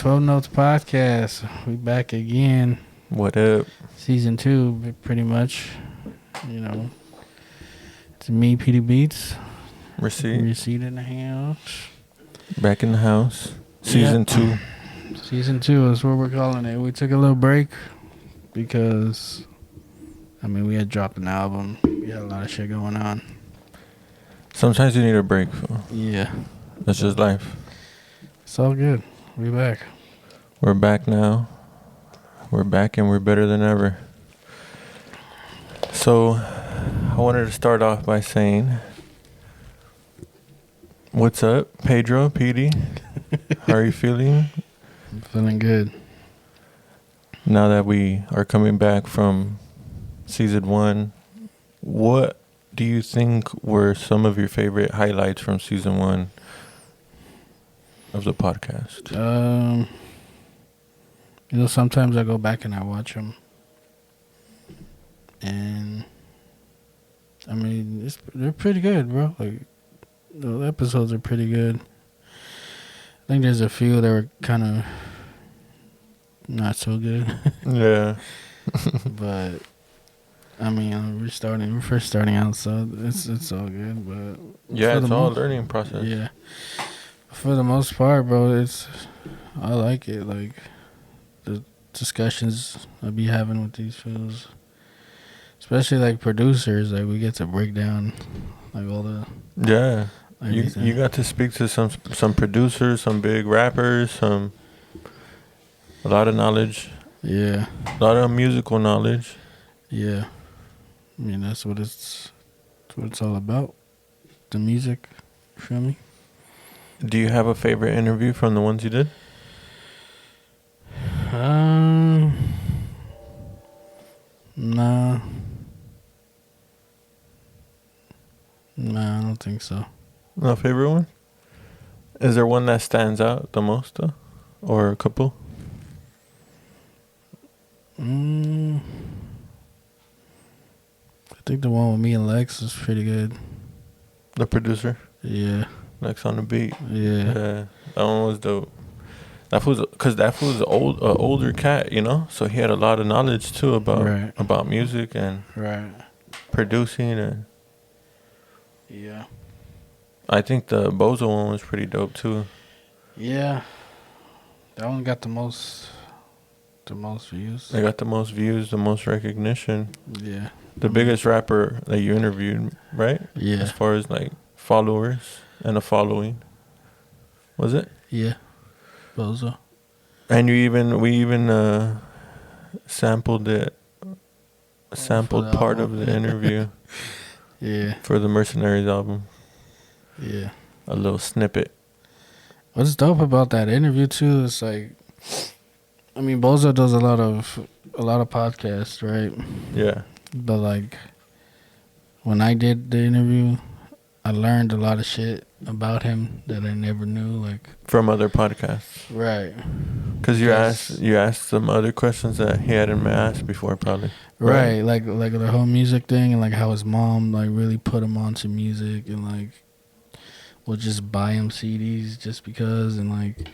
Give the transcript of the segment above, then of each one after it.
12 Notes Podcast. We back again. What up? Season 2, pretty much. You know, it's me, Petey Beats. Receipt in the house. Back in the house. Season 2. Season 2 is what we're calling it. We took a little break because, we had dropped an album. We had a lot of shit going on. Sometimes you need a break. Yeah. That's just life. It's all good. We back. We're back now. We're back and we're better than ever. So, I wanted to start off by saying, what's up, Pedro, Petey? How are you feeling? I'm feeling good. Now that we are coming back from season 1, what do you think were some of your favorite highlights from season 1 of the podcast? Sometimes I go back and I watch them. And, they're pretty good, bro. Like, the episodes are pretty good. I think there's a few that were kind of not so good. Yeah. But, we're first starting out, so it's all good. But yeah, it's all a learning process. Yeah. For the most part, bro, I like it. Like, the discussions I be having with these fools, especially like producers, like we get to break down like all the you got to speak to some producers, some big rappers, a lot of knowledge. Yeah, a lot of musical knowledge. Yeah, that's what it's all about. The music, you feel me? Do you have a favorite interview from the ones you did? Nah, I don't think so. No favorite one? Is there one that stands out the most, though? Or a couple? I think the one with me and Lex is pretty good. The producer? Yeah. Lex on the beat. Yeah. That one was dope. That fool's an older cat, so he had a lot of knowledge too about music and producing and. Yeah. I think the Bozo one was pretty dope too. Yeah. That one got the most views. They got the most views, the most recognition. Yeah. The biggest rapper that you interviewed, right? Yeah. As far as like followers and a following. Was it? Yeah. Bozo. And we even sampled part of the interview. Yeah. For the Mercenaries album. Yeah. A little snippet. What's dope about that interview too is like, Bozo does a lot of podcasts, right? Yeah. But like, when I did the interview, I learned a lot of shit about him that I never knew, like from other podcasts. Right. Because you asked some other questions that he hadn't been asked before, probably. Right. Like the whole music thing, and like how his mom like really put him onto music, and like will just buy him CDs just because, and like,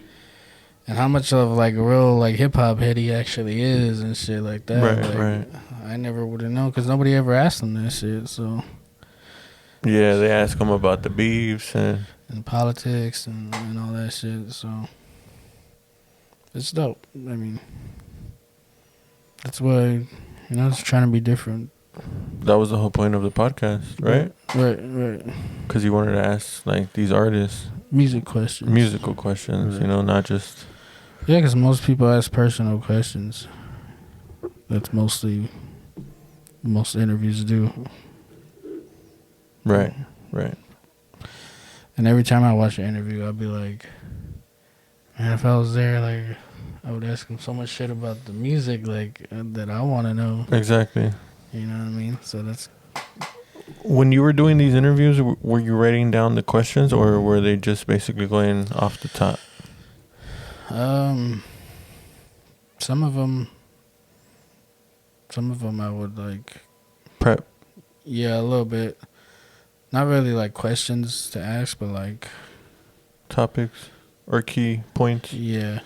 and how much of like a real like hip hop head he actually is and shit like that. Right. I never would have known because nobody ever asked him that shit. So. Yeah, they ask him about the beefs and politics and all that shit. So it's dope. That's why it's trying to be different. That was the whole point of the podcast, right? Right. Because you wanted to ask like these artists musical questions, right. Not just. Yeah, because most people ask personal questions. That's mostly most interviews do. Right. And every time I watch an interview, I'll be like, man, if I was there, like, I would ask him so much shit about the music, like, that I want to know. Exactly. You know what I mean? So that's. When you were doing these interviews, were you writing down the questions, or were they just basically going off the top? Some of them I would like prep. Yeah, a little bit. Not really like questions to ask, but like topics or key points. Yeah.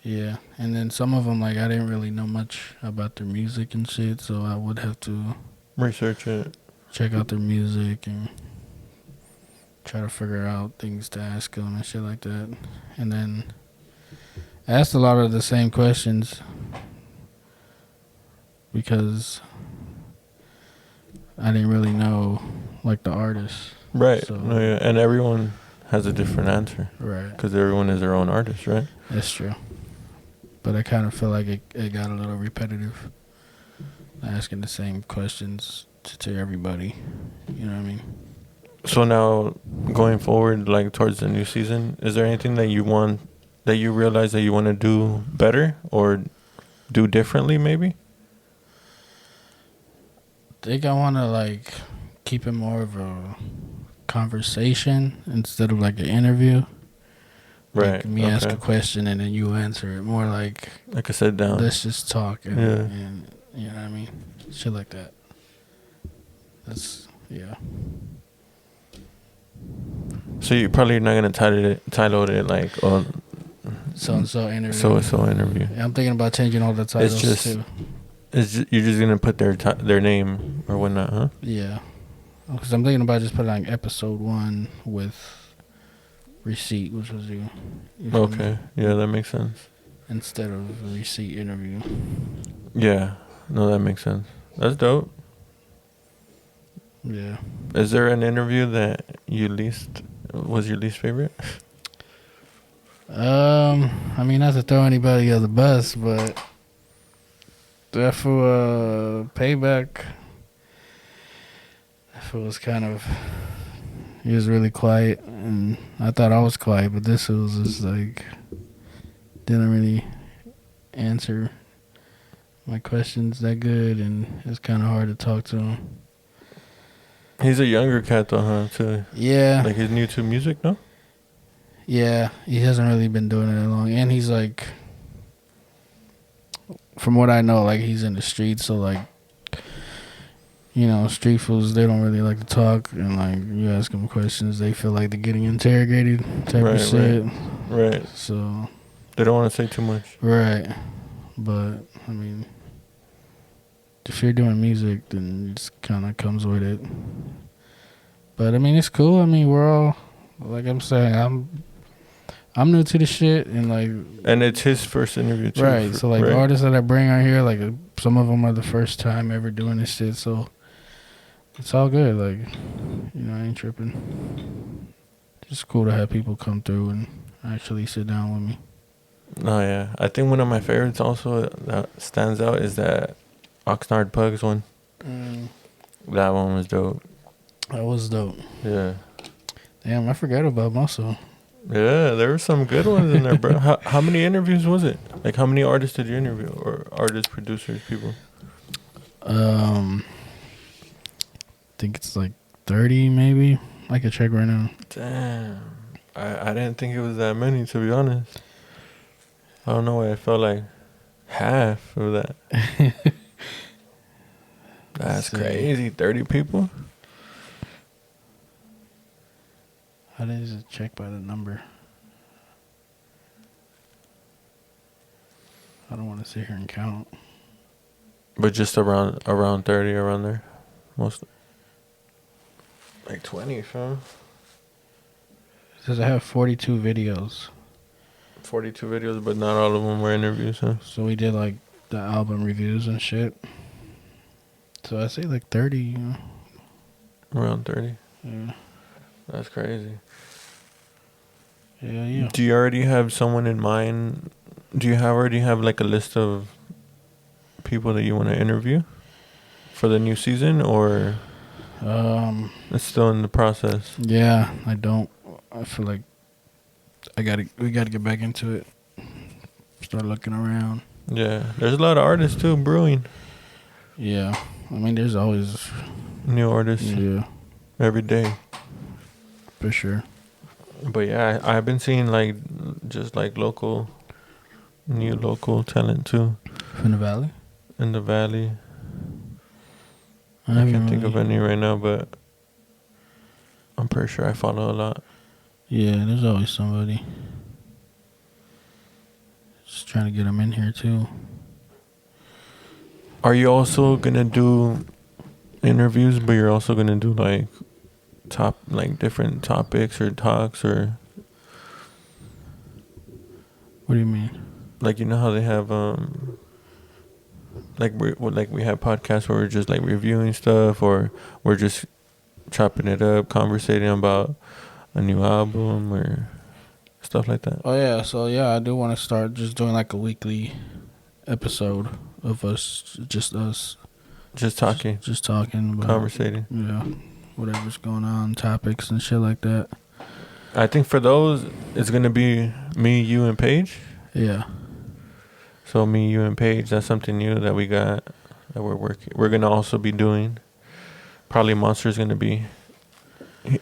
Yeah, and then some of them, like, I didn't really know much about their music and shit, so I would have to Research it. check out their music and try to figure out things to ask them and shit like that. And then I asked a lot of the same questions because I didn't really know, like, the artist. Right. So, No, yeah. And everyone has a different answer right. because everyone is their own artist, right? That's true. But I kind of feel like it got a little repetitive, asking the same questions to everybody. You know what I mean? So now, going forward, like towards the new season, is there anything that you want, that you realize that you want to do better or do differently, maybe? I think I want to, like, keep it more of a conversation instead of like an interview. Right. Like me ask a question and then you answer it. More like I sit down. let's just talk and you know what I mean? Shit like that. That's yeah. So you're probably not gonna title it like So and so interview. So interview. Yeah, I'm thinking about changing all the titles too. You're just gonna put their name or whatnot, huh? Yeah, because I'm thinking about just putting like episode 1 with receipt, which was you. Okay, yeah, that makes sense. Instead of receipt interview. Yeah, no, that makes sense. That's dope. Yeah. Is there an interview that was your least favorite? I mean, not to throw anybody on the bus, but that for payback, that was kind of, he was really quiet, and I thought I was quiet, but this was just like, didn't really answer my questions that good, and it's kind of hard to talk to him. He's a younger cat though, huh? Too. Yeah. Like he's new to music, no? Yeah, he hasn't really been doing it that long, and he's like, from what I know, like he's in the streets, so like, you know, street fools, they don't really like to talk, and like you ask them questions, they feel like they're getting interrogated type of shit. Right. So they don't want to say too much. Right. But I mean, if you're doing music, then it just kind of comes with it. But I mean, it's cool. I mean, we're all, like I'm saying, I'm new to the shit, and like, and it's his first interview too. Right. So like artists that I bring out here, like some of them are the first time ever doing this shit. So it's all good. Like, you know, I ain't tripping. It's cool to have people come through and actually sit down with me. Oh yeah, I think one of my favorites also that stands out is that Oxnard Pugs one. That one was dope. That was dope. Yeah. Damn, I forgot about most of them. Yeah, there were some good ones in there, bro. How many interviews was it? Like, how many artists did you interview, or artists, producers, people? I think it's like 30, maybe. I could check right now. Damn, I didn't think it was that many, to be honest. I don't know why I felt like half of that. That's crazy. 30 people. How does it check by the number? I don't want to sit here and count. But just around 30, around there. Most. Like 20, fam. It says I have 42 videos. 42 videos, but not all of them were interviews, huh? So we did like the album reviews and shit. So I say like 30, you know. Around 30. Yeah. That's crazy. Yeah. Do you already have someone in mind? Do you already have like a list of people that you want to interview for the new season, or it's still in the process? Yeah, I don't. I feel like we gotta get back into it. Start looking around. Yeah, there's a lot of artists too brewing. Yeah, I mean, there's always new artists. Yeah, every day. For sure. But yeah, I've been seeing like just like new local talent too. In the valley. In the valley. I can't think of any right now, but I'm pretty sure I follow a lot. Yeah, there's always somebody. Just trying to get them in here too. Are you also gonna do interviews, but you're also gonna do like different topics or talks, or What do you mean? like, you know how they have we have podcasts where we're just like reviewing stuff, or we're just chopping it up, conversating about a new album or stuff like that. Oh yeah, so yeah, I do want to start just doing like a weekly episode of us, Just talking, just talking about conversating. whatever's going on, topics and shit like that. I think for those, it's gonna be me, you, and Paige. Yeah. So me, you, and Paige. That's something new that we got, that we're working. We're gonna also be doing. Probably Monster's gonna be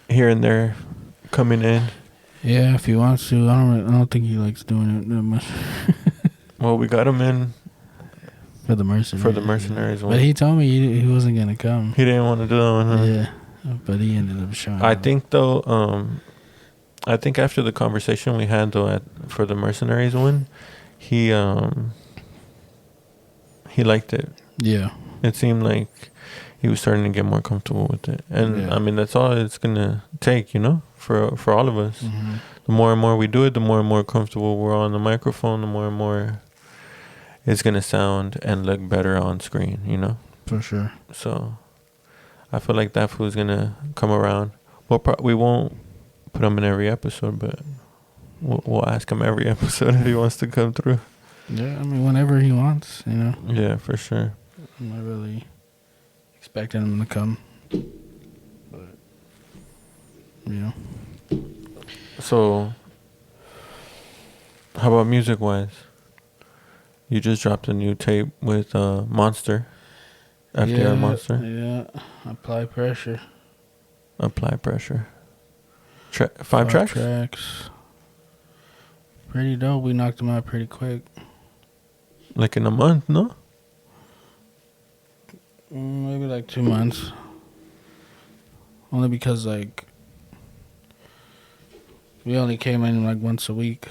here and there, coming in. Yeah, if he wants to. I don't think he likes doing it that much. Well, we got him in For the mercenaries. one. But he told me he wasn't gonna come. He didn't want to do that one, huh? Yeah, but he ended up showing I up. think though, I think after the conversation we had though for the mercenaries one, he liked it. Yeah. It seemed like he was starting to get more comfortable with it, and Yeah. I mean that's all it's gonna take, for all of us. Mm-hmm. The more and more we do it, the more and more comfortable we're on the microphone, the more and more it's gonna sound and look better on screen, For sure. So I feel like that fool's gonna come around. We won't put him in every episode, but we'll ask him every episode if he wants to come through. Yeah, I mean, whenever he wants, Yeah, for sure. I'm not really expecting him to come. But, So, how about music-wise? You just dropped a new tape with Monster. FDR Monster. Yeah, Apply Pressure. Apply Pressure. 5 tracks? Tracks. Pretty dope. We knocked them out pretty quick. Like in a month, no? Maybe like 2 months. Only because, like, we only came in like once a week.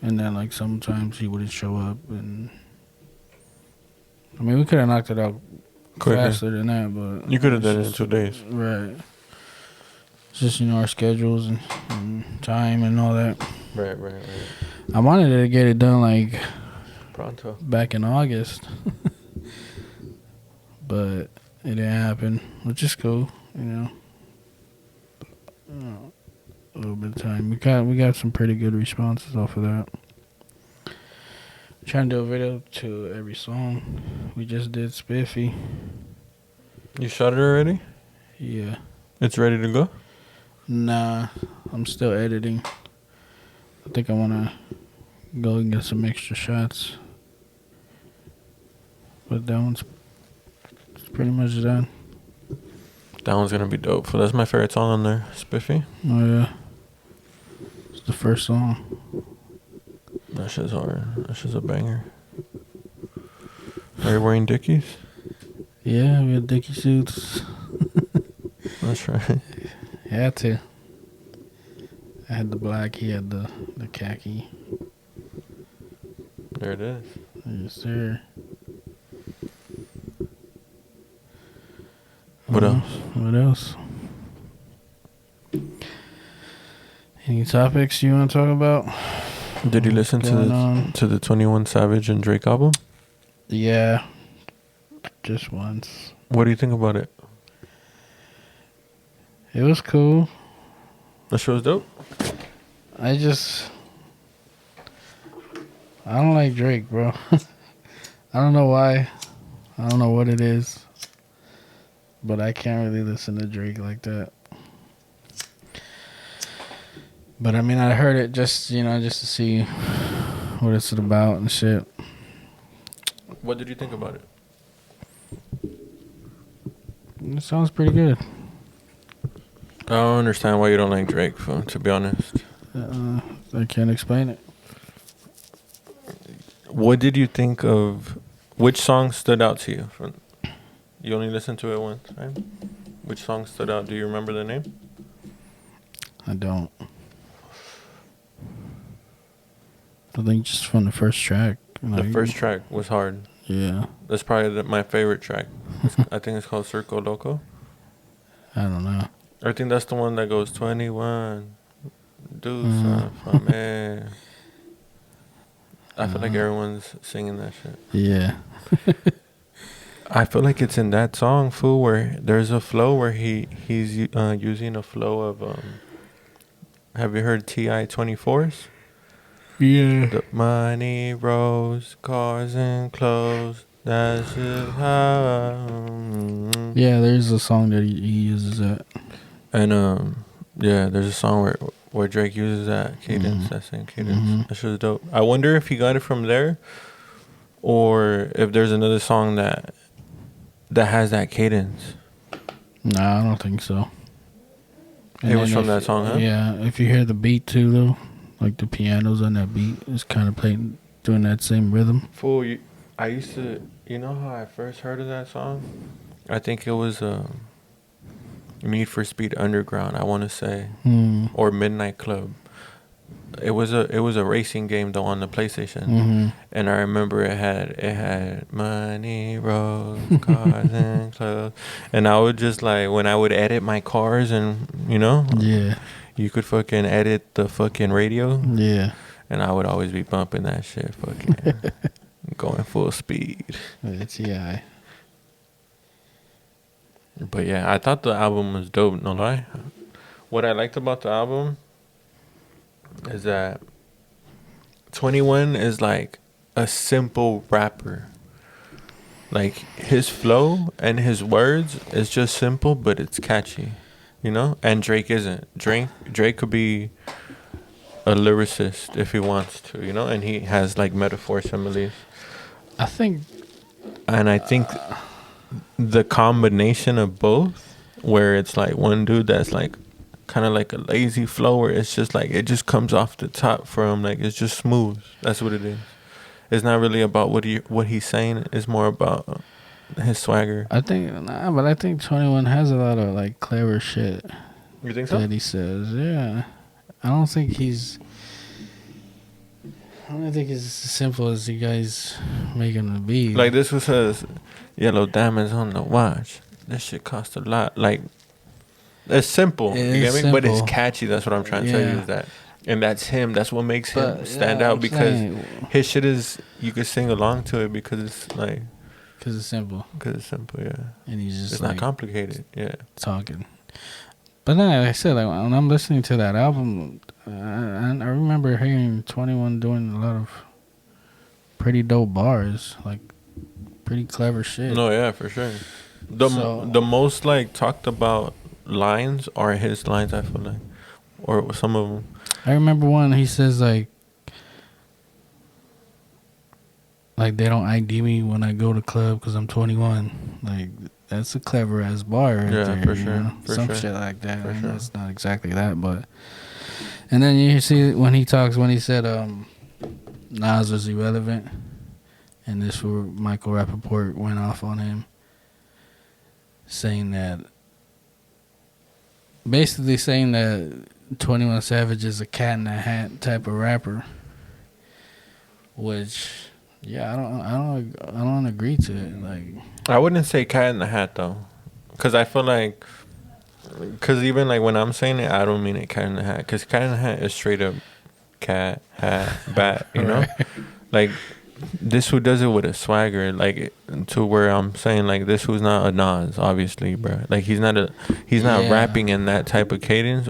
And then, like, sometimes he wouldn't show up. And I mean, we could have knocked it out Quicker. faster than that, but You could have it's done it in just- 2 days. Right. It's just, our schedules and time and all that. Right. I wanted to get it done, like, Pronto. back in August. But it didn't happen, which is cool, A little bit of time. We got some pretty good responses off of that. Trying to do a video to every song. We just did Spiffy. You shot it already? Yeah. It's ready to go? Nah, I'm still editing. I think I want to go and get some extra shots. But that one's pretty much done. That one's gonna be dope. So that's my favorite song on there. Spiffy. Oh, yeah. It's the first song. That shit's hard. That shit's a banger. Are you wearing Dickies? Yeah, we had Dickie suits. That's right. Had to. I had the black, he had the khaki. There it is. Yes, sir. What else? What else? Any topics you want to talk about? Did you listen to the 21 Savage and Drake album? Yeah. Just once. What do you think about it? It was cool. The show's dope? I don't like Drake, bro. I don't know why. I don't know what it is. But I can't really listen to Drake like that. But I mean, I heard it just to see what it's about and shit. What did you think about it? It sounds pretty good. I don't understand why you don't like Drake, to be honest. I can't explain it. What did you think of... Which song stood out to you? You only listened to it once, right? Which song stood out? Do you remember the name? I don't. I think just from the first track. The first track was hard. Yeah. That's probably my favorite track. I think it's called Circo Loco. I don't know. I think that's the one that goes 21. Do something for me. I feel like everyone's singing that shit. Yeah. I feel like it's in that song, fool, where there's a flow where he's using a flow of have you heard T.I. 24s? Yeah. The money, rose, cars and clothes. That's just how. Yeah, there's a song that he uses that. And yeah, there's a song where Drake uses that cadence, that same cadence. That shit's dope. I wonder if he got it from there, or if there's another song that has that cadence. Nah, I don't think so. It was from that song, huh? Yeah, if you hear the beat too, though, like the pianos on that beat, it's kind of playing, doing that same rhythm. Fool, I used to, you know how I first heard of that song? I think it was Need for Speed Underground, I want to say, or Midnight Club. It was a racing game though on the PlayStation, and I remember it had money, roads, cars, and clothes, and I would just like when I would edit my cars and you could fucking edit the fucking radio, and I would always be bumping that shit, fucking going full speed. It's T.I. But yeah, I thought the album was dope. No lie, what I liked about the album is that 21 is like a simple rapper. Like his flow and his words is just simple, but it's catchy, you know. And Drake isn't. Drake could be a lyricist if he wants to, you know. And he has like metaphor similes. I think the combination of both, where it's like one dude that's like kind of like a lazy flow where it's just like it just comes off the top from like it's just smooth. That's what it is. It's not really about what he's saying. It's more about his swagger. I think 21 has a lot of like clever shit. You think so? That he says, yeah. I don't think it's as simple as you guys make him to be. Like this one says, yellow diamonds on the watch. This shit costs a lot. Like. It's simple, you get me? But it's catchy. That's what I'm trying to tell you is that. And that's him. That's what makes him stand out because his shit is, you could sing along to it because it's like. Because it's simple. Because it's simple, yeah. And he's just it's like. not complicated, yeah. Talking. But no, like I said, like when I'm listening to that album, I remember hearing 21 doing a lot of pretty dope bars. Like, pretty clever shit. No, yeah, for sure. The most, like, talked about lines are his lines, I feel like, or some of them. I remember one. He says like they don't ID me when I go to club because I'm 21. Like that's a clever ass bar. Right there, for sure. Know? For some sure. shit like that. For sure. It's not exactly that, but. And then you see when he said Nas was irrelevant, and this where Michael Rappaport went off on him, basically saying that 21 Savage is a cat in a hat type of rapper, which I don't agree to it. Like I wouldn't say cat in the hat though, because I feel like even like when I'm saying it, I don't mean it cat in the hat, because cat in the hat is straight up cat, hat, bat, you know. Like this who does it with a swagger, like to where I'm saying like this who's not a Nas, obviously, bro. Like he's not rapping in that type of cadence,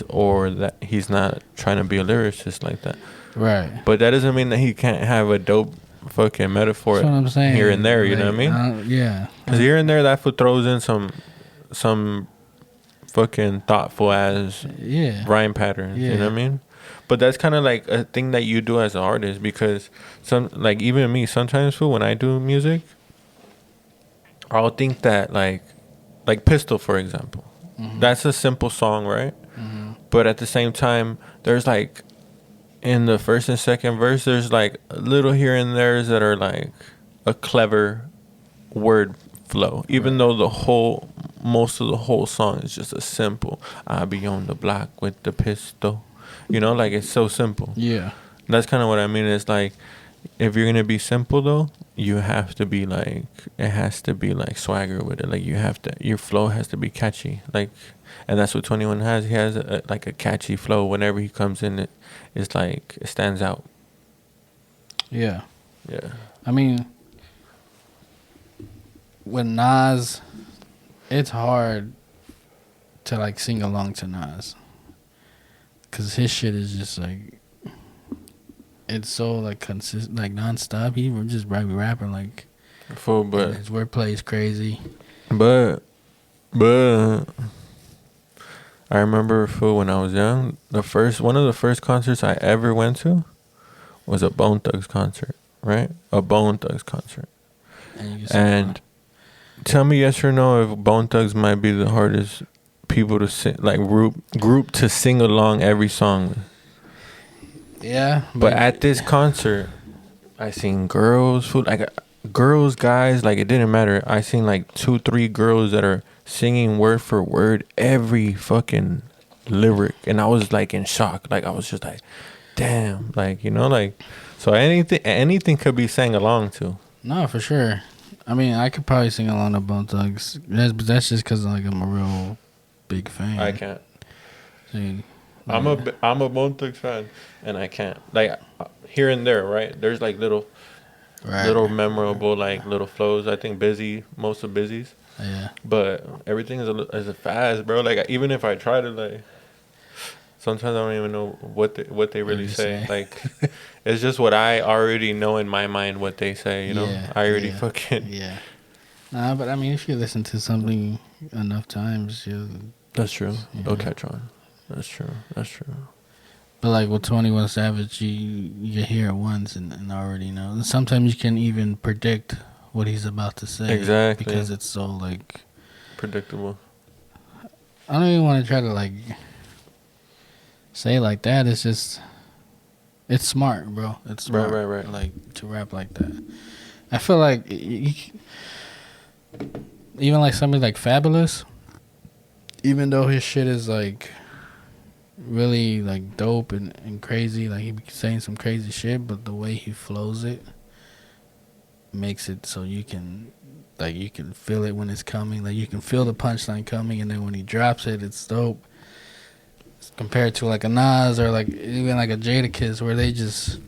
or that he's not trying to be a lyricist like that. Right. But that doesn't mean that he can't have a dope fucking metaphor. That's what I'm saying. Here and there, you know what I mean? Yeah. Because here and there, that fool throws in some fucking thoughtful ass rhyme patterns. You know what I mean? But that's kind of like a thing that you do as an artist, because like even me, sometimes fool, when I do music, I'll think that like Pistol, for example, that's a simple song, right? But at the same time, there's like in the first and second verse, there's like a little here and there's that are like a clever word flow, even though most of the whole song is just a simple, I be on the block with the pistol, you know, like it's so simple. Yeah. That's kind of what I mean. It's like, if you're gonna be simple though, you have to be like, it has to be like swagger with it. Like you have to, your flow has to be catchy. Like, and that's what 21 has. He has like a catchy flow. Whenever he comes in, it's like it stands out. Yeah. Yeah. I mean, with Nas, it's hard to like sing along to Nas, cause his shit is just like, it's so like consistent, like nonstop. He just rapping like, Full, and but his wordplay is crazy. but I remember fool when I was young, one of the first concerts I ever went to was a Bone Thugs concert, right? A Bone Thugs concert. And you can And tell me yes or no if Bone Thugs might be the hardest people to sing, like group to sing along every song. yeah, But at this concert, I seen girls, food like girls, guys, like it didn't matter. I seen like 2-3 girls that are singing word for word every fucking lyric, and I was like in shock. Like I was just like, damn, like like. So anything could be sang along to. no, for sure. I mean, I could probably sing along to Bone Thugs. That's just because like I'm a real big fan. I can't. See, I'm a Bone Thugs fan, and I can't like here and there, right? There's like little memorable like little flows. I think most of Busy's, Yeah. but everything is a fast, bro. Like even if I try to like, sometimes I don't even know what they really say. Like it's just what I already know in my mind what they say. Yeah, I already fucking yeah. Nah, but I mean, if you listen to something enough times, That's true. Yeah. They'll catch on. That's true. But like with 21 Savage, you hear it once and already know. And sometimes you can even predict what he's about to say. Exactly. Because it's so like predictable. I don't even want to try to like say it like that. It's just, it's smart, bro. It's smart. Right. Like to rap like that. I feel like even like somebody like Fabulous, even though his shit is like really like dope and crazy, like he be saying some crazy shit, but the way he flows it makes it so you can feel it when it's coming. Like you can feel the punchline coming, and then when he drops it, it's dope. Compared to like a Nas or like even like a Jadakiss, where they just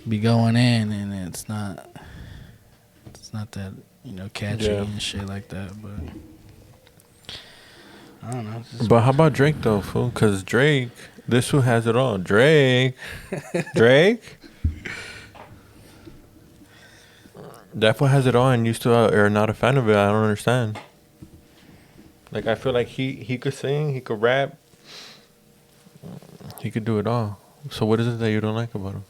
be going in and it's not that catchy and shit like that. But I don't know. But how about Drake though, fool? Because Drake, this who has it all. Drake. That fool has it all, and you still are not a fan of it. I don't understand. Like I feel like he could sing, he could rap, he could do it all. So what is it that you don't like about him?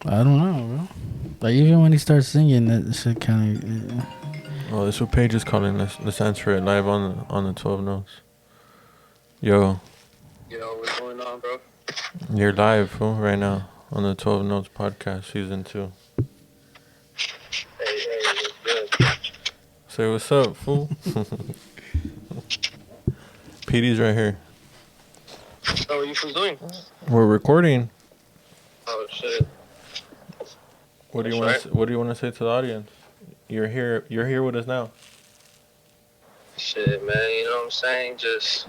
I don't know, bro. Like even when he starts singing, that shit kind of. Oh, this is what Paige is calling. Let's answer it live on the 12 notes. Yo, what's going on, bro? you're live, fool, right now on the 12 Notes podcast, season 2. Hey, what's good? Say what's up, fool. PD's right here. So what you fools doing? We're recording. Oh shit. What do you That's want? What do you want to say to the audience? You're here with us now. Shit, man. You know what I'm saying? Just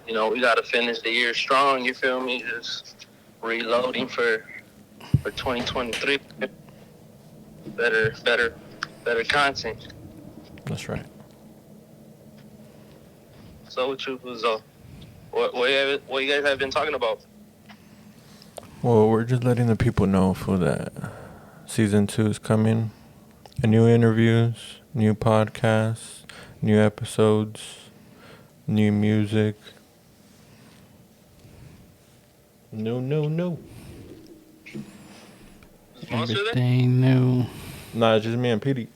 we gotta finish the year strong. You feel me? Just reloading for 2023. Better content. That's right. So what you fools what you guys have been talking about? Well, we're just letting the people know for that season 2 is coming. New interviews, new podcasts, new episodes, new music. No. Everything new. Nah, it's just me and PD.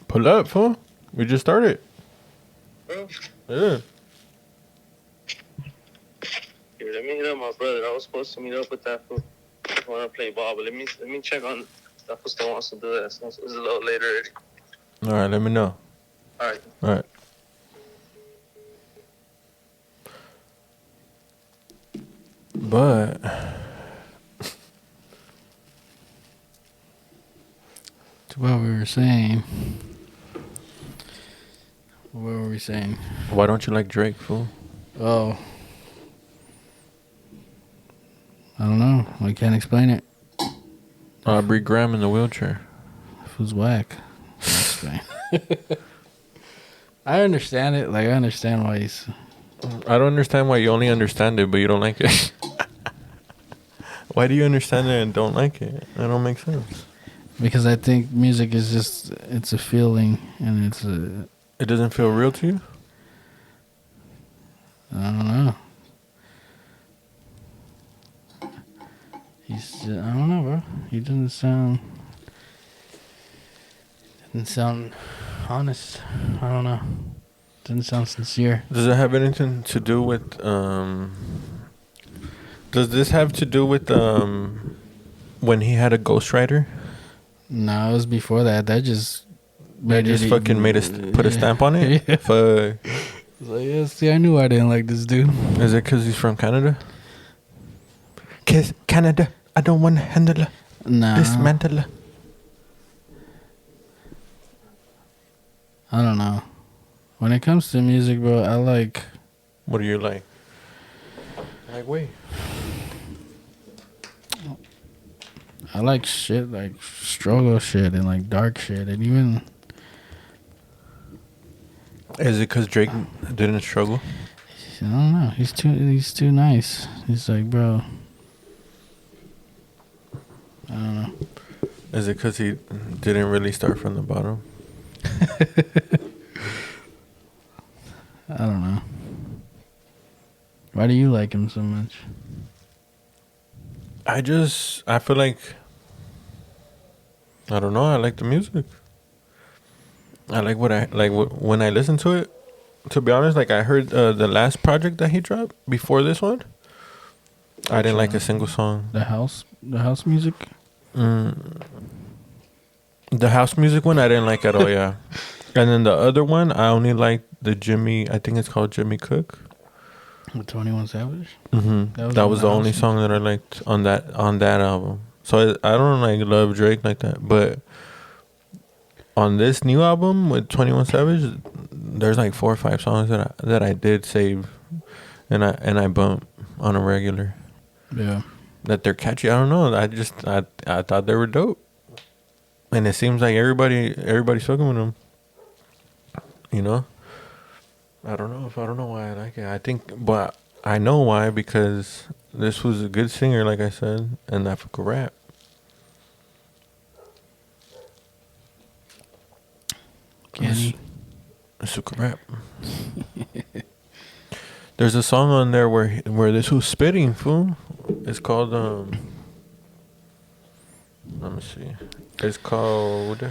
Pull up, fool. We just started. Bro. Yeah. Here, let me hit up my brother. I was supposed to meet up with that fool. I want to play ball, but let me check on that fool still wants to do that. It's a little later already. All right, let me know. All right. All right. But To what we were saying. What were we saying? why don't you like Drake, fool? Oh. I don't know. I can't explain it. Aubrey Graham in the wheelchair. It was whack. Can't explain. I understand it. Like, I understand why he's... I don't understand why you only understand it, but you don't like it. Why do you understand it and don't like it? That don't make sense. Because I think music is just... It's a feeling. And it's a... It doesn't feel real to you? I don't know. I don't know, bro. He doesn't sound honest. I don't know. Doesn't sound sincere. Does it have anything to do with does this have to do with when he had a ghostwriter? No, it was before that. That just They just fucking put a stamp on it? Yeah. Fuck. It's like, yeah, see, I knew I didn't like this dude. Is it because he's from Canada? Kiss Canada. I don't want to handle it. Nah. Dismantle it. I don't know. When it comes to music, bro, I like... What do you like? Like, wait. I like shit, like struggle shit and like dark shit. And even... Is it because Drake didn't struggle? I don't know. He's too nice. He's like, bro... I don't know. Is it because he didn't really start from the bottom? I don't know. Why do you like him so much? I feel like, I don't know, I like the music. I like when I listen to it. To be honest, like I heard the last project that he dropped before this one. I didn't like a single song. The house music? The house music one, I didn't like at all, yeah. And then the other one, I only liked the Jimmy, I think it's called Jimmy Cook. With 21 Savage? Mm-hmm. That was the only song that I liked on that album. So I don't like love Drake like that, but on this new album with 21 Savage, there's like 4 or 5 songs that I did save, and I bump on a regular. Yeah. That they're catchy. I don't know. I thought they were dope, and it seems like everybody's fucking with them. You know. I don't know why I like it. I think, but I know why, because this was a good singer, like I said, and that could rap. Kenny. This could rap. There's a song on there where this was spitting, fool. It's called let me see. It's called,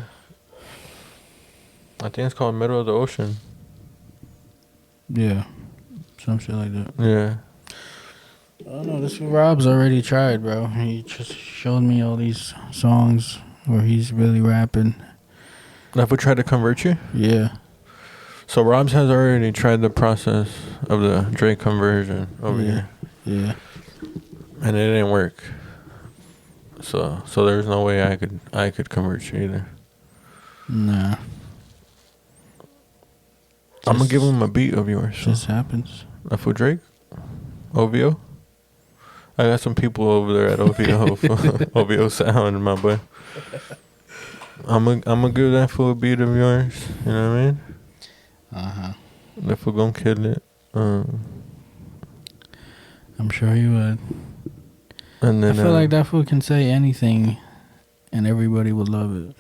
I think it's called Middle of the Ocean. Yeah. Some shit like that. Yeah. I don't know. This Rob's already tried, bro. He just showed me all these songs where he's really rapping. That would try to convert you? Yeah. So Rob's has already tried the process of the Drake conversion over here. Yeah. And it didn't work. So there's no way I could convert you either. Nah. I'm gonna give him a beat of yours. Just happens. For Drake? OVO? I got some people over there at OVO. OVO Sound, my boy. I'm gonna give that fool a beat of yours. You know what I mean? Uh-huh. That fool gonna kill it. I'm sure he would. And then I feel like that fool can say anything and everybody would love it.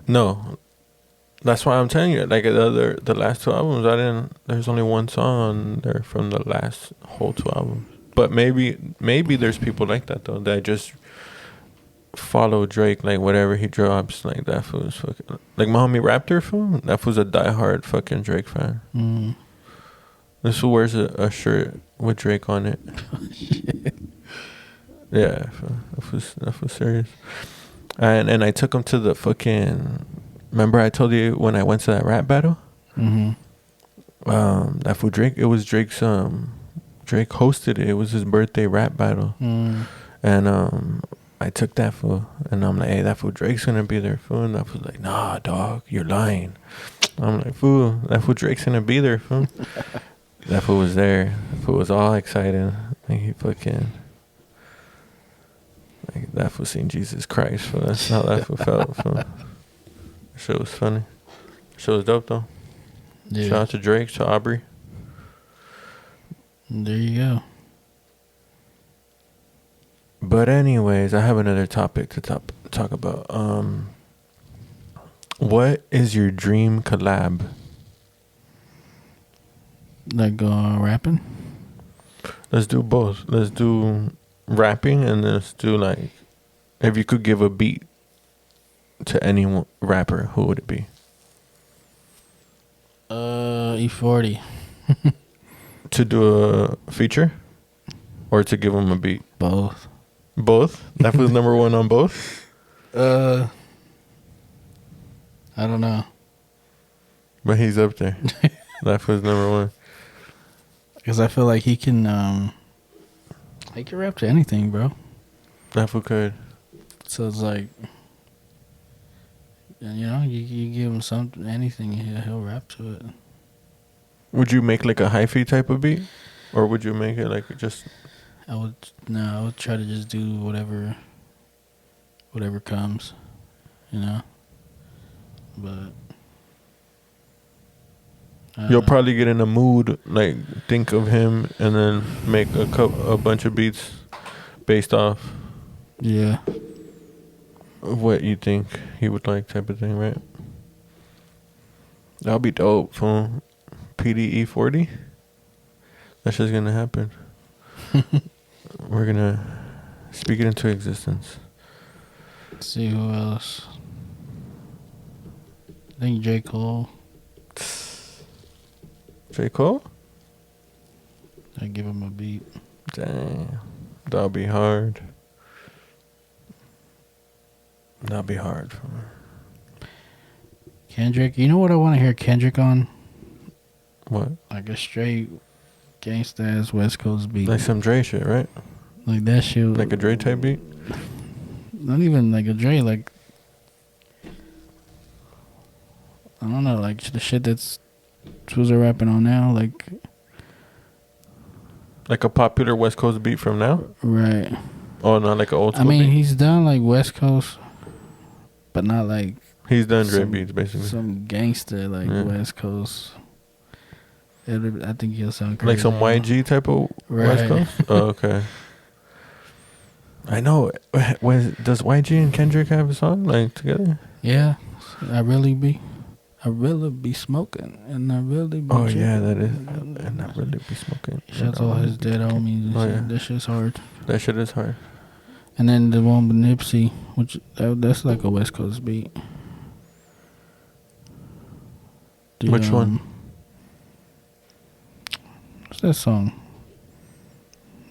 No. That's why I'm telling you, like the last 2 albums, there's only one song on there from the last whole 2 albums. But maybe there's people like that though, that just follow Drake, like whatever he drops, like that fool's fucking, like my homie Raptor fool, that fool's a diehard fucking Drake fan. Mm. This fool wears a shirt with Drake on it. Shit. Yeah, that was serious. And I took him to the fucking. Remember I told you when I went to that rap battle? Mm-hmm. That fool Drake. It was Drake's. Drake hosted it. It was his birthday rap battle, and I took that fool, and I'm like, hey, that fool Drake's gonna be there, fool. And that fool's like, nah, dog, you're lying. I'm like, fool, that fool Drake's gonna be there, fool. That fool was there. That fool was all excited. Like he fucking. Like that fool seen Jesus Christ, fool. That's how that fool felt, fool. That shit was funny. Shit was dope though. Yeah. Shout out to Drake, to Aubrey. There you go. But anyways, I have another topic to talk about. What is your dream collab? Like rapping? Let's do both. Let's do rapping and let's do like, if you could give a beat to any rapper, who would it be? E40. To do a feature, or to give him a beat? Both. Both. That was number one on both. I don't know. But he's up there. That was number one. Because I feel like he can rap to anything, bro. That fool could. So it's like, you know, you give him anything, he'll rap to it. Would you make like a hyphy type of beat, or would you make it like just? I would try to just do whatever comes, you know. But You'll probably get in a mood, like think of him, and then make a bunch of beats based off. Yeah. What you think he would like, type of thing, right? That'll be dope, fool. PDE 40. That's just gonna happen. We're gonna speak it into existence. Let's see who else. I think J. Cole. J. Cole? I give him a beat. Damn. That'll be hard. That'll be hard. Kendrick. You know what I want to hear Kendrick on? What? Like a straight gangsta ass West Coast beat. Like some Dre shit, right? Like that shit. Like a Dre type beat? Not even like a Dre, like, I don't know, like the shit that's Twizzler rapping on now, like a popular West Coast beat from now? Right. Oh, not like an old school I mean, beat? he's done like West Coast, but not like He's done Dre beats, basically. some gangster like West Coast. I think he'll sound crazy. Like some YG type of West Coast? Oh, okay. I know. Does YG and Kendrick have a song like together? Yeah. I really be smoking, and I really be. Oh yeah, that is. And I really be smoking. Shouts all his dead homies and shit. Yeah. That shit's hard. That shit is hard. And then the one with Nipsey, which that's like a West Coast beat. Which one? What's that song?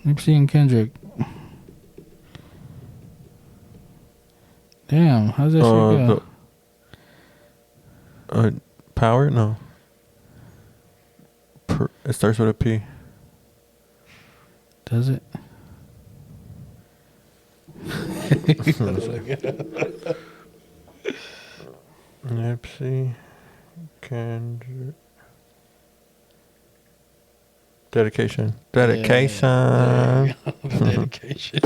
Nipsey and Kendrick. Damn, how's that shit go? Power? No. It starts with a P. Does it? Nipsey, Kendrick. Dedication. Yeah, dedication.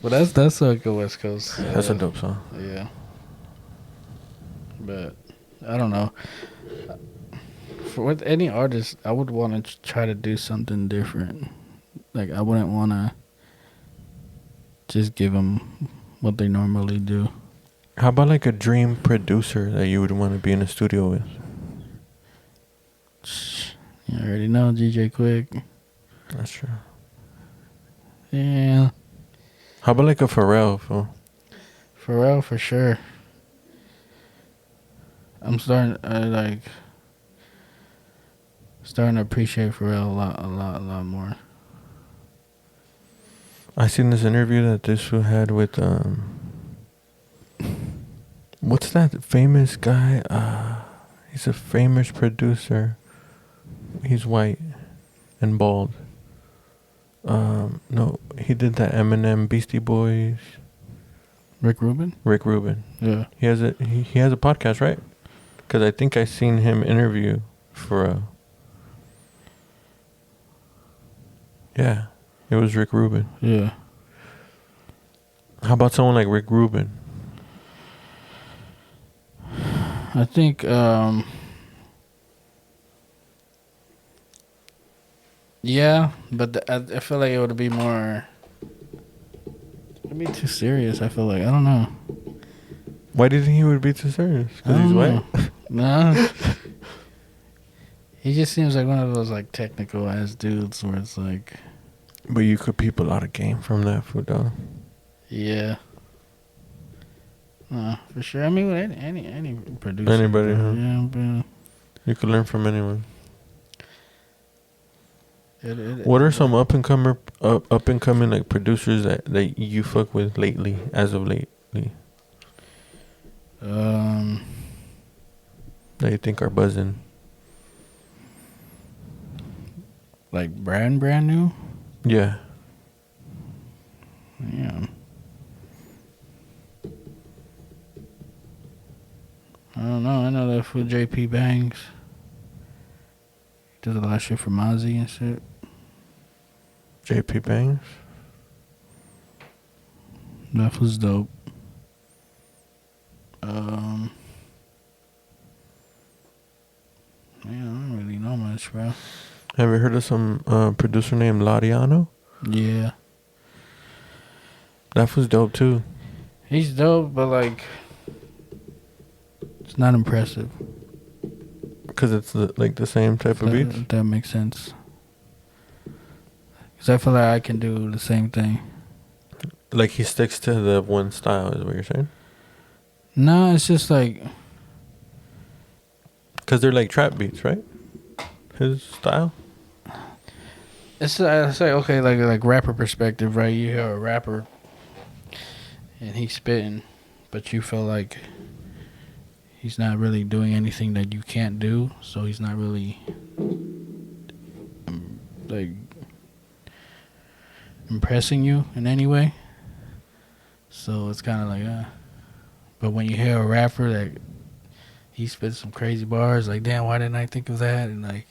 Well, that's like a West Coast. That's a dope song. Yeah. But I don't know. For any artist, I would want to try to do something different. Like, I wouldn't want to just give them what they normally do. How about like a dream producer that you would want to be in a studio with? You already know, DJ Quick. That's true. Yeah. How about like a Pharrell, fool? Pharrell, for sure. I'm starting to appreciate Pharrell a lot more. I seen this interview that this fool had with what's that famous guy? He's a famous producer. He's white and bald. No, he did that Eminem Beastie Boys. Rick Rubin? Rick Rubin. Yeah. He has a podcast, right? Because I think I seen him interview for a. Yeah, it was Rick Rubin. Yeah. How about someone like Rick Rubin? I think yeah, but I feel like it would be more. It'd be too serious. I feel like I don't know. Why do you think he would be too serious? Because he's white? No. He just seems like one of those like technical ass dudes where it's like. But you could peep a lot of game from that food, though. Yeah. For sure. I mean, with any producer. Anybody, huh? Yeah, but You could learn from anyone. What are some up and coming like producers that you fuck with lately, as of lately? That you think are buzzing? like brand new? Yeah. Yeah. I don't know. I know that for JP Bangs. Does a lot of shit for Mozzie and shit. JP Bangs? That was dope. Man, I don't really know much, bro. Have you heard of some producer named Lariano? Yeah. That was dope too. He's dope, but like, it's not impressive. Because it's like the same type of beats? That makes sense. Because I feel like I can do the same thing. Like he sticks to the one style, is what you're saying? No, it's just like... Because they're like trap beats, right? His style? It's like, okay, like rapper perspective, right? You hear a rapper and he's spitting, but you feel like he's not really doing anything that you can't do, so he's not really like impressing you in any way. So it's kind of like, but when you hear a rapper that he spits some crazy bars, like, damn, why didn't I think of that? And like,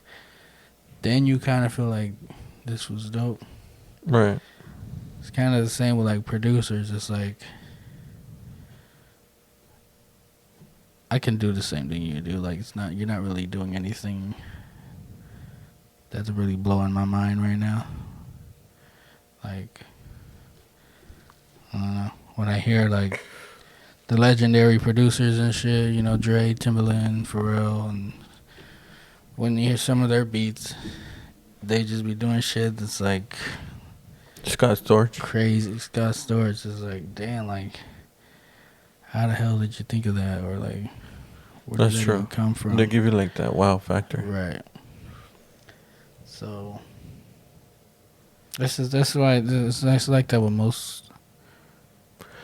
then you kind of feel like this was dope. Right. It's kind of the same with like producers. It's like, I can do the same thing you do. Like, you're not really doing anything that's really blowing my mind right now. Like, I don't know. When I hear like the legendary producers and shit, you know, Dre, Timbaland, Pharrell, and when you hear some of their beats, they just be doing shit that's like Scott Storch. crazy. Scott Storch is like, damn, like, how the hell did you think of that? Or like, where That's did that true. even come from? They give you like that wow factor. Right. So that's why it's like that with most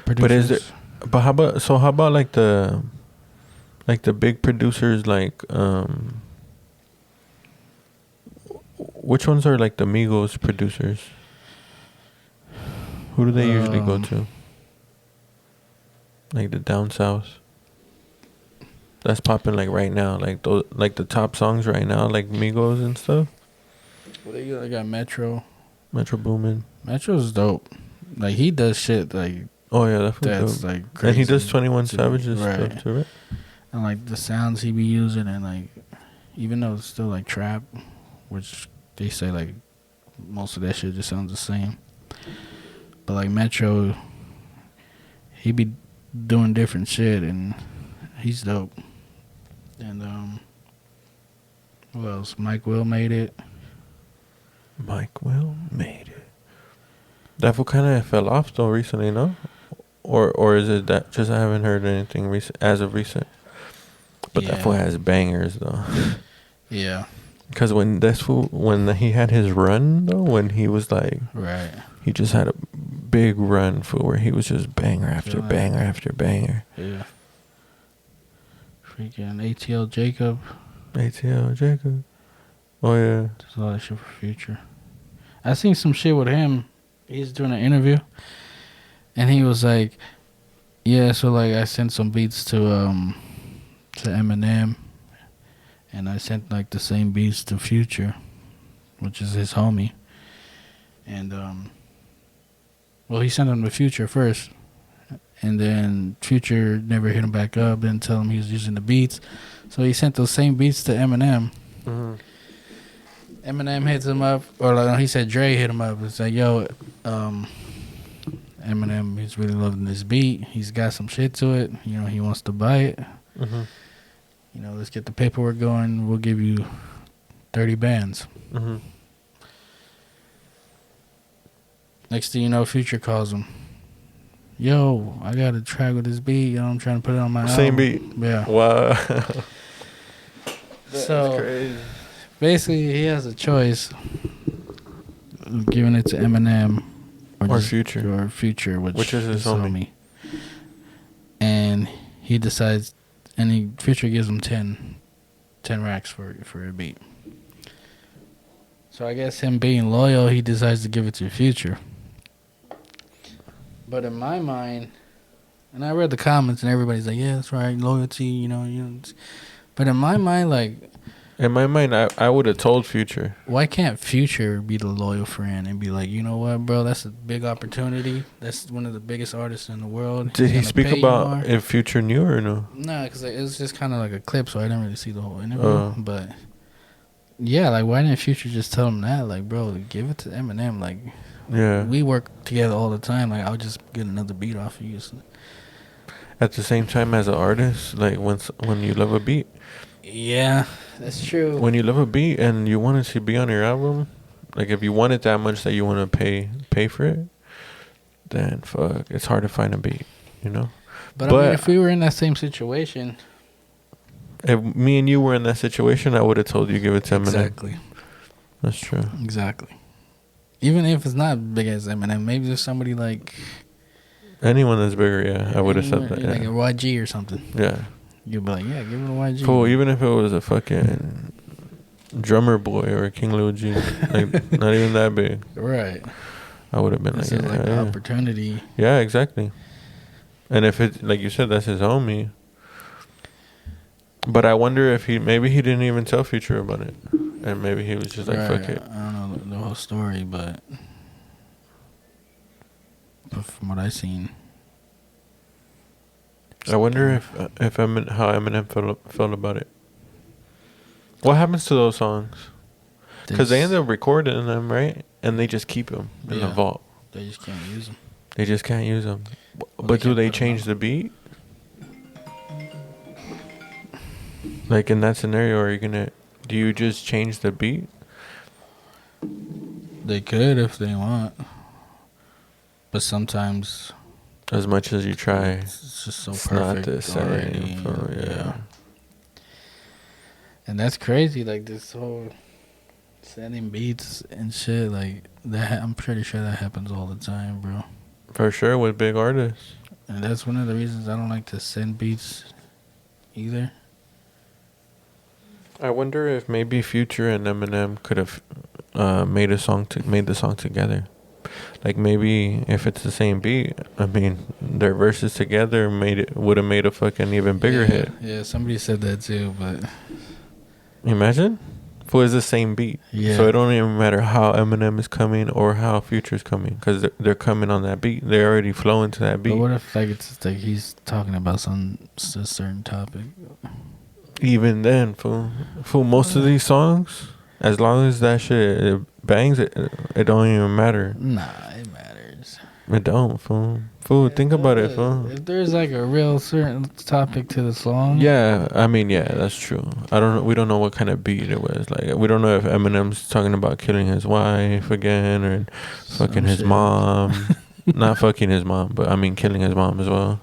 producers. But is it? But how about like the big producers like which ones are like the Migos producers? Who do they usually go to? Like the down south. That's popping like right now, like those, like the top songs right now, like Migos and stuff. Well, they got Metro. Metro Boomin. Metro's dope. Like, he does shit like Oh yeah, that's that's dope. like crazy. And he does 21 too. Savage's Right. stuff too, right? And like the sounds he be using, and like, even though it's still like trap, which they say like most of that shit just sounds the same. But like Metro, he be doing different shit, and he's dope. And who else? Mike Will made it. Mike Will made it. That fool kind of fell off though recently, no? Or is it that just I haven't heard anything as of recent? But that fool has bangers though. Yeah. Because when he had his run though, when he was like, Right. he just had a big run for where he was just banger after Yeah. banger after banger. Yeah. Freaking ATL Jacob. ATL Jacob. Oh yeah. There's a lot of shit for Future. I seen some shit with him. He's doing an interview, and he was like, "Yeah, so like I sent some beats to Eminem, and I sent like the same beats to Future, which is his homie, and well, he sent them to Future first, and then Future never hit him back up, didn't tell him he was using the beats, so he sent those same beats to Eminem." Mm-hmm. Eminem hits him up, or like, he said Dre hit him up. It's like, yo, Eminem, he's really loving this beat. He's got some shit to it. You know, he wants to buy it. Mm-hmm. You know, let's get the paperwork going. We'll give you 30 bands. Mm-hmm. Next thing you know, Future calls him. Yo, I got a track with this beat. You know, I'm trying to put it on my Same album. beat. Yeah. Wow. So crazy. basically, he has a choice of giving it to Eminem Or Future. which is his homie. And he decides, and Future gives him 10 racks for a beat. So I guess him being loyal, he decides to give it to Future. But in my mind, and I read the comments, and everybody's like, "Yeah, that's right, loyalty." You know. But in my mind, like, In my mind, I would have told Future. why can't Future be the loyal friend and be like, you know what, bro, that's a big opportunity. That's one of the biggest artists in the world. Did he He's speak gonna pay you about more. if Future knew or no? Nah, because it was just kind of like a clip, so I didn't really see the whole interview. Oh. But yeah, like, why didn't Future just tell him that? Like, bro, give it to Eminem. Like, Yeah. we work together all the time. Like, I'll just get another beat off of you. So, At the same time, as an artist, like when you love a beat, yeah, that's true. when you love a beat and you want it to be on your album, like if you want it that much that you want to pay for it, then fuck, it's hard to find a beat, you know. But I mean, if we were in that same situation, if me and you were in that situation, I would have told you give it to Eminem. exactly. That's true. Exactly. Even if it's not big as Eminem, maybe there's somebody like Anyone that's bigger, yeah, I would have said that. like Yeah. a YG or something. Yeah. You'd be like, yeah, give it a YG. Cool. Even if it was a fucking Drummer Boy or King Lil G, like not even that big, Right. I would have been This like, is yeah, like yeah. an opportunity. Yeah, exactly. And if it, like you said, that's his homie. But I wonder if maybe he didn't even tell Future about it, and maybe he was just like, Right. fuck it. I don't know the whole story, but from what I seen, I wonder if how Eminem felt about it. What happens to those songs? Because they end up recording them, right? And they just keep them in the vault. They just can't use them. They just can't use them. Well, But they do can't they put 'em change out. the beat? Like in that scenario, do you just change the beat? They could if they want, but sometimes As much as you try, it's just so it's not perfect the same. already. Yeah. And that's crazy. Like this whole sending beats and shit, like that. I'm pretty sure that happens all the time, bro. For sure, with big artists. And that's one of the reasons I don't like to send beats either. I wonder if maybe Future and Eminem could have made the song together. Like maybe if it's the same beat, I mean their verses together would have made a fucking even bigger hit. Yeah, somebody said that too, but Imagine if it was the same beat. yeah. So it don't even matter how Eminem is coming or how Future's coming, because they're coming on that beat. They're already flowing to that beat. But what if like it's like he's talking about a certain topic? Even then, fool, most of these songs, as long as that shit it bangs, it don't even matter. Nah, it matters. It don't, fool. Think about it, fool. If there's like a real certain topic to the song, Yeah, I mean, yeah, that's true. We don't know what kind of beat it was. Like, we don't know if Eminem's talking about killing his wife again or fucking his shit. mom. Not fucking his mom, but I mean killing his mom as well.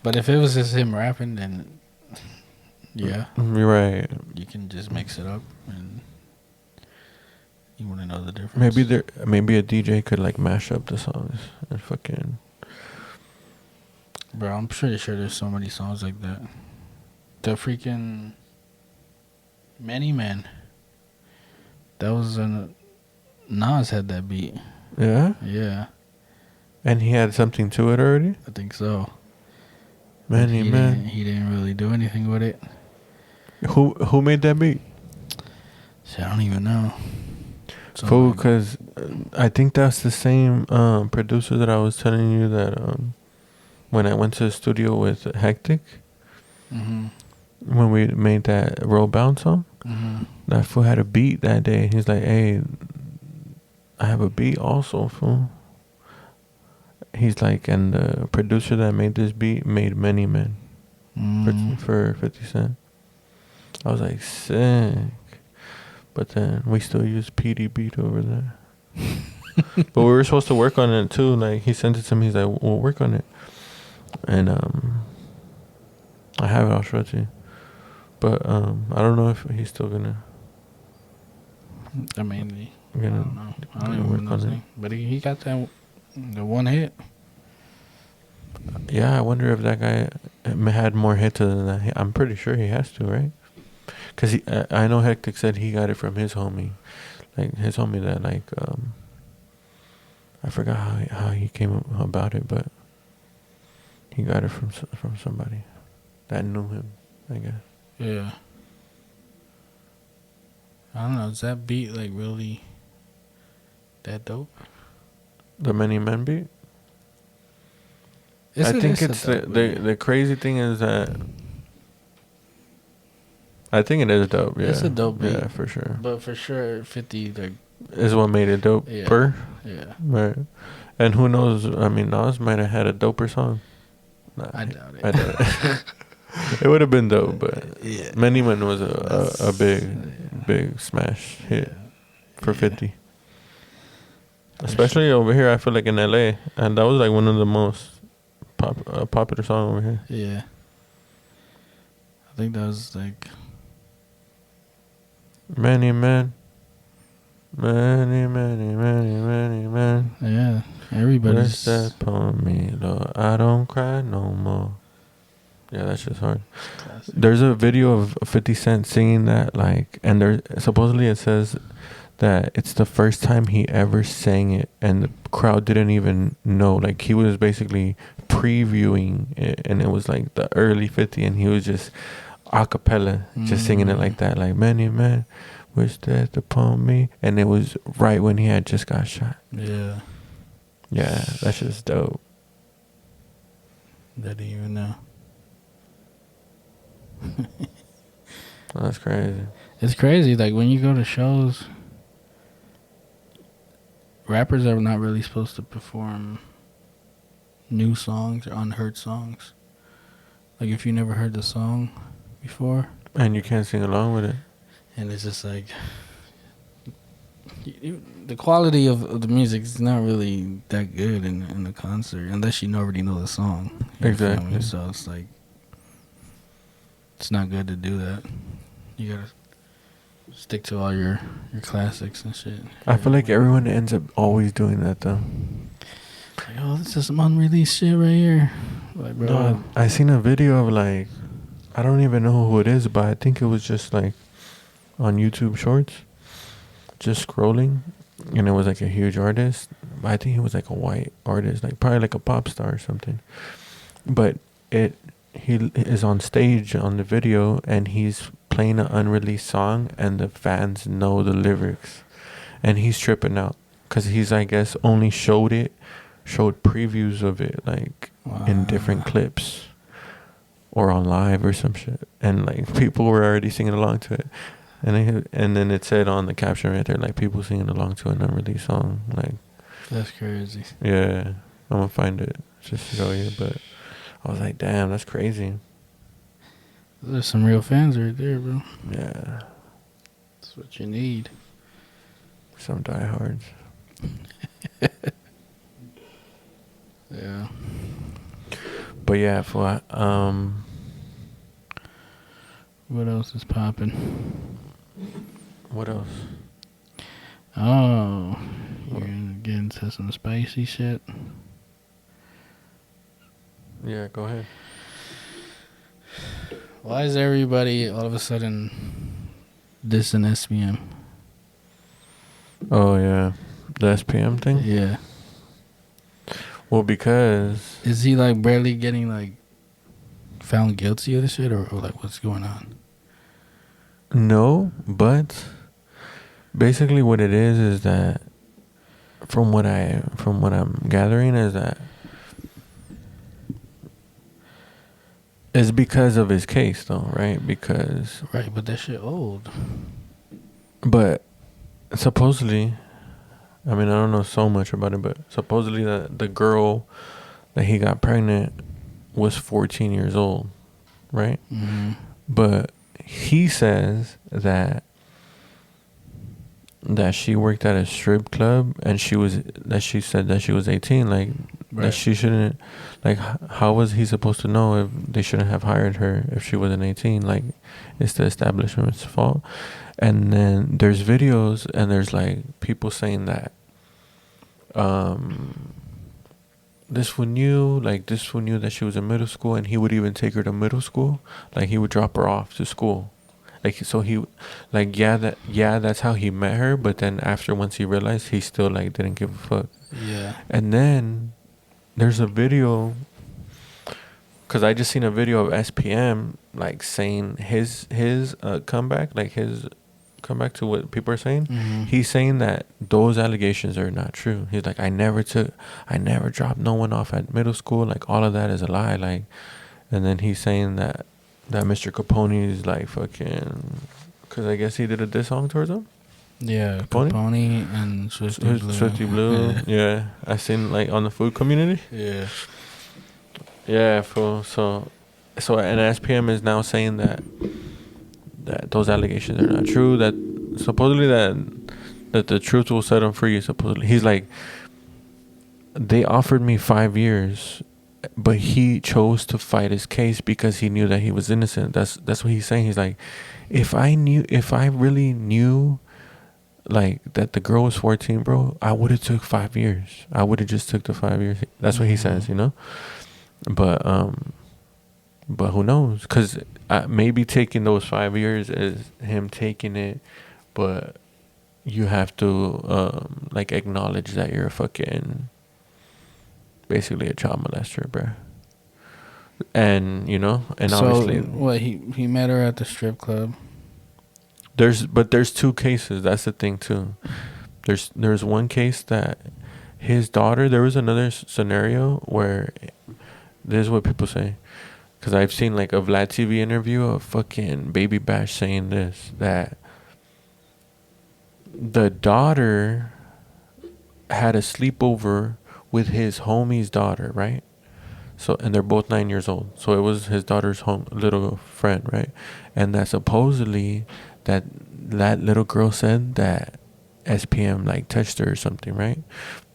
But if it was just him rapping, then yeah, You're right. you can just mix it up and you wouldn't know the difference. Maybe a DJ could like mash up the songs and fucking. Bro, I'm pretty sure there's so many songs like that. The freaking Many Men. That was Nas had that beat. Yeah. Yeah, And he had something to it already. I think so. Many Men. He didn't really do anything with it. Who made that beat? Shit, I don't even know. Fool, because I think that's the same producer that I was telling you that when I went to the studio with Hectic, when we made that Roll Bound song, that fool had a beat that day. He's like, hey, I have a beat also, fool. He's like, and the producer that made this beat made Many Men for 50 Cent. I was like, sick. But then we still use PD beat over there. But we were supposed to work on it too. Like he sent it to me. He's like, we'll work on it. And I have it. I'll show it to you. But I don't know if he's still gonna. I mean, I don't know. I don't even know his name. But he got the one hit. Yeah, I wonder if that guy had more hits than that. I'm pretty sure he has to, right? Because I know Hectic said he got it from his homie. Like, his homie that, like, I forgot how he came about it, but he got it from somebody that knew him, I guess. Yeah. I don't know. Is that beat, like, really that dope? The Many Men beat? I think it's the crazy thing is that I think it is dope. Yeah, it's a dope beat. Yeah, for sure. But for sure, 50 like is what made it dope. Yeah. Right. And who knows? I mean, Nas might have had a doper song. Nah, I doubt it. I doubt it. It would have been dope, but Many Men was a big smash hit for 50. Especially over here, I feel like in LA, and that was like one of the most popular songs over here. Yeah. I think that was like Many Men. Many men. Yeah. Everybody's Rest upon me, Lord. I don't cry no more. Yeah, that's just hard. classic. There's a video of 50 Cent singing that, like, and there supposedly it says that it's the first time he ever sang it, and the crowd didn't even know. Like, he was basically previewing it, and it was like the early 50, and he was just a cappella, just singing it like that, like, many men wish death upon me, and it was right when he had just got shot. Yeah. Yeah, that's just dope. They didn't even know. That's crazy. It's crazy. Like, when you go to shows, rappers are not really supposed to perform new songs or unheard songs. Like, if you never heard the song before, And you can't sing along with it. and it's just like the quality of the music is not really that good in the concert unless you already know the song. You feel Exactly. me? So it's like it's not good to do that. You gotta stick to all your classics and shit. I feel like everyone ends up always doing that though. Like, oh, this is some unreleased shit right here. Like, bro, No, I seen a video of like, I don't even know who it is, but I think it was just like on YouTube Shorts, just scrolling, and it was like a huge artist. I think he was like a white artist, like probably like a pop star or something. But he is on stage on the video, and he's playing an unreleased song, and the fans know the lyrics, and he's tripping out because he's, I guess, only showed previews of it, like in different clips or on live or some shit, and like people were already singing along to it, and then it said on the caption right there, like, people singing along to an unreleased song. Like, that's crazy. yeah, I'm gonna find it just to show you, but I was like, damn, that's crazy. There's some real fans right there, bro. Yeah, That's what you need. some diehards. Yeah. But yeah, What else is popping? What else? Oh, you're gonna get into some spicy shit. Yeah, go ahead. Why is everybody all of a sudden dissing SPM? Oh yeah, the SPM thing. Yeah. Well, because Is he like barely getting like found guilty of this shit, or like what's going on? no, but basically what it is that from what I'm gathering is that it's because of his case though, right? Because Right, but that shit old. but supposedly, I mean I don't know so much about it, but supposedly the girl that he got pregnant was 14 years old, right? Mm-hmm. But he says that she worked at a strip club and she said that she was 18, like Right. that she shouldn't, like how was he supposed to know if they shouldn't have hired her if she wasn't 18? Like it's the establishment's fault. And then there's videos and there's like people saying that this one knew that she was in middle school, and he would even take her to middle school, like he would drop her off to school. Like so he, like that's how he met her. But then after once he realized, he still like didn't give a fuck. Yeah. And then there's a video, cause I just seen a video of SPM like saying his comeback, like his comeback to what people are saying. Mm-hmm. He's saying that those allegations are not true. He's like, I never dropped no one off at middle school. Like all of that is a lie. Like, and then he's saying that Mr. Capone is like fucking, cause I guess he did a diss song towards him. Yeah, Capone? Capone and Swifty Blue. Swifty Blue. Yeah, I seen like on the food community. Yeah. Yeah, fool. So and SPM is now saying that those allegations are not true. That supposedly that the truth will set him free. Supposedly, he's like, they offered me 5 years, but he chose to fight his case because he knew that he was innocent. That's what he's saying. He's like, if I really knew, like that the girl was 14, bro, I would have took 5 years. I would have just took the 5 years. That's what he says, you know. But who knows? Because maybe taking those 5 years is him taking it, but you have to like acknowledge that you're a fucking basically a child molester, bro. And you know, and So obviously, what he met her at the strip club. there's two cases. That's the thing too. There's one case that his daughter. There was another scenario where this is what people say. Because I've seen like a Vlad TV interview of fucking Baby Bash saying this, that the daughter had a sleepover with his homie's daughter, right? So, and they're both 9 years old. So it was his daughter's little friend, right? And that supposedly that little girl said that SPM like touched her or something, right?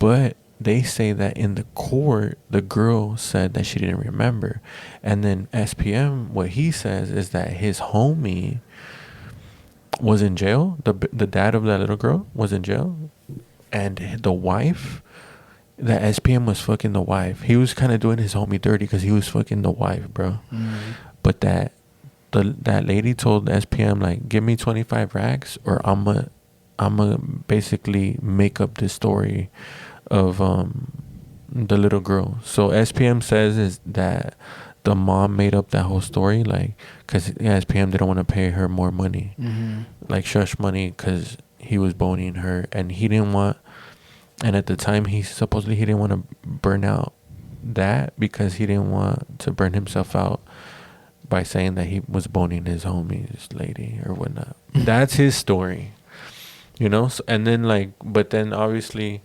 But they say that in the court, the girl said that she didn't remember. And then SPM, what he says is that his homie was in jail. The dad of that little girl was in jail. And the wife, that SPM was fucking the wife. He was kind of doing his homie dirty because he was fucking the wife, bro. Mm-hmm. But that lady told SPM, like, give me 25 racks or I'm gonna basically make up this story of the little girl. So SPM says is that the mom made up that whole story, like, because SPM didn't want to pay her more money, like shush money, because he was boning her and he didn't want. And at the time, he didn't want to burn out that because he didn't want to burn himself out by saying that he was boning his homie's lady or whatnot. That's his story, you know. So, and then but then obviously,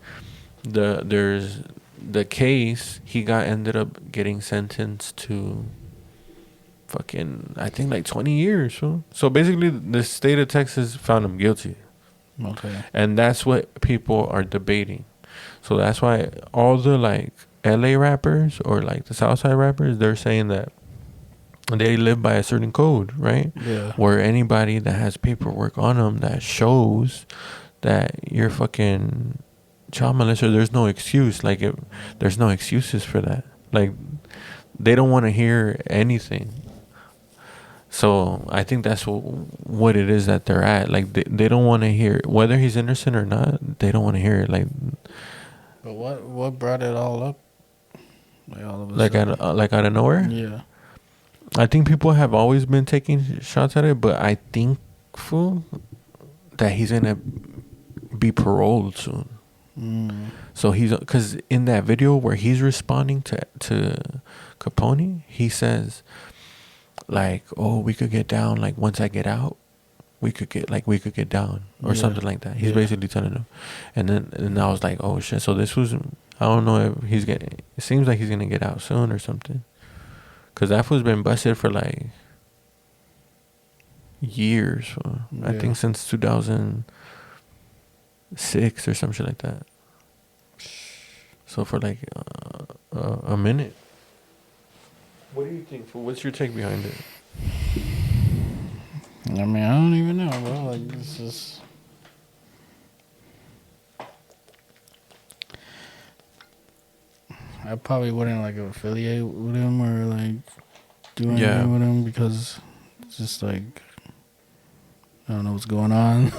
there's the case. He ended up getting sentenced to fucking, I think, like 20 years. So basically, the state of Texas found him guilty. Okay. And that's what people are debating. So that's why all the like LA rappers or like the Southside rappers, they're saying that they live by a certain code, right? Yeah. Where anybody that has paperwork on them that shows that you're fucking child molester, there's no excuse. Like, there's no excuses for that. Like, they don't want to hear anything. So I think that's what it is that they're at. Like, they don't want to hear whether he's innocent or not. They don't want to hear it. Like, But what brought it all up? Like all of a like sudden. out of nowhere. Yeah. I think people have always been taking shots at it, but I think, fool, that he's gonna be paroled soon. So because in that video where he's responding to Capone, he says, like, oh, we could get down, like, once I get out, we could get down, or something like that. He's basically telling him. And I was like, oh shit. So this was, I don't know if it seems like he's gonna get out soon or something, because that fool's been busted for like years. I think since 2006 or some shit like that. So for like a minute. What do you think? What's your take behind it? I mean, I don't even know, bro. Like, it's just. I probably wouldn't like affiliate with him or like do anything with him because it's just like I don't know what's going on.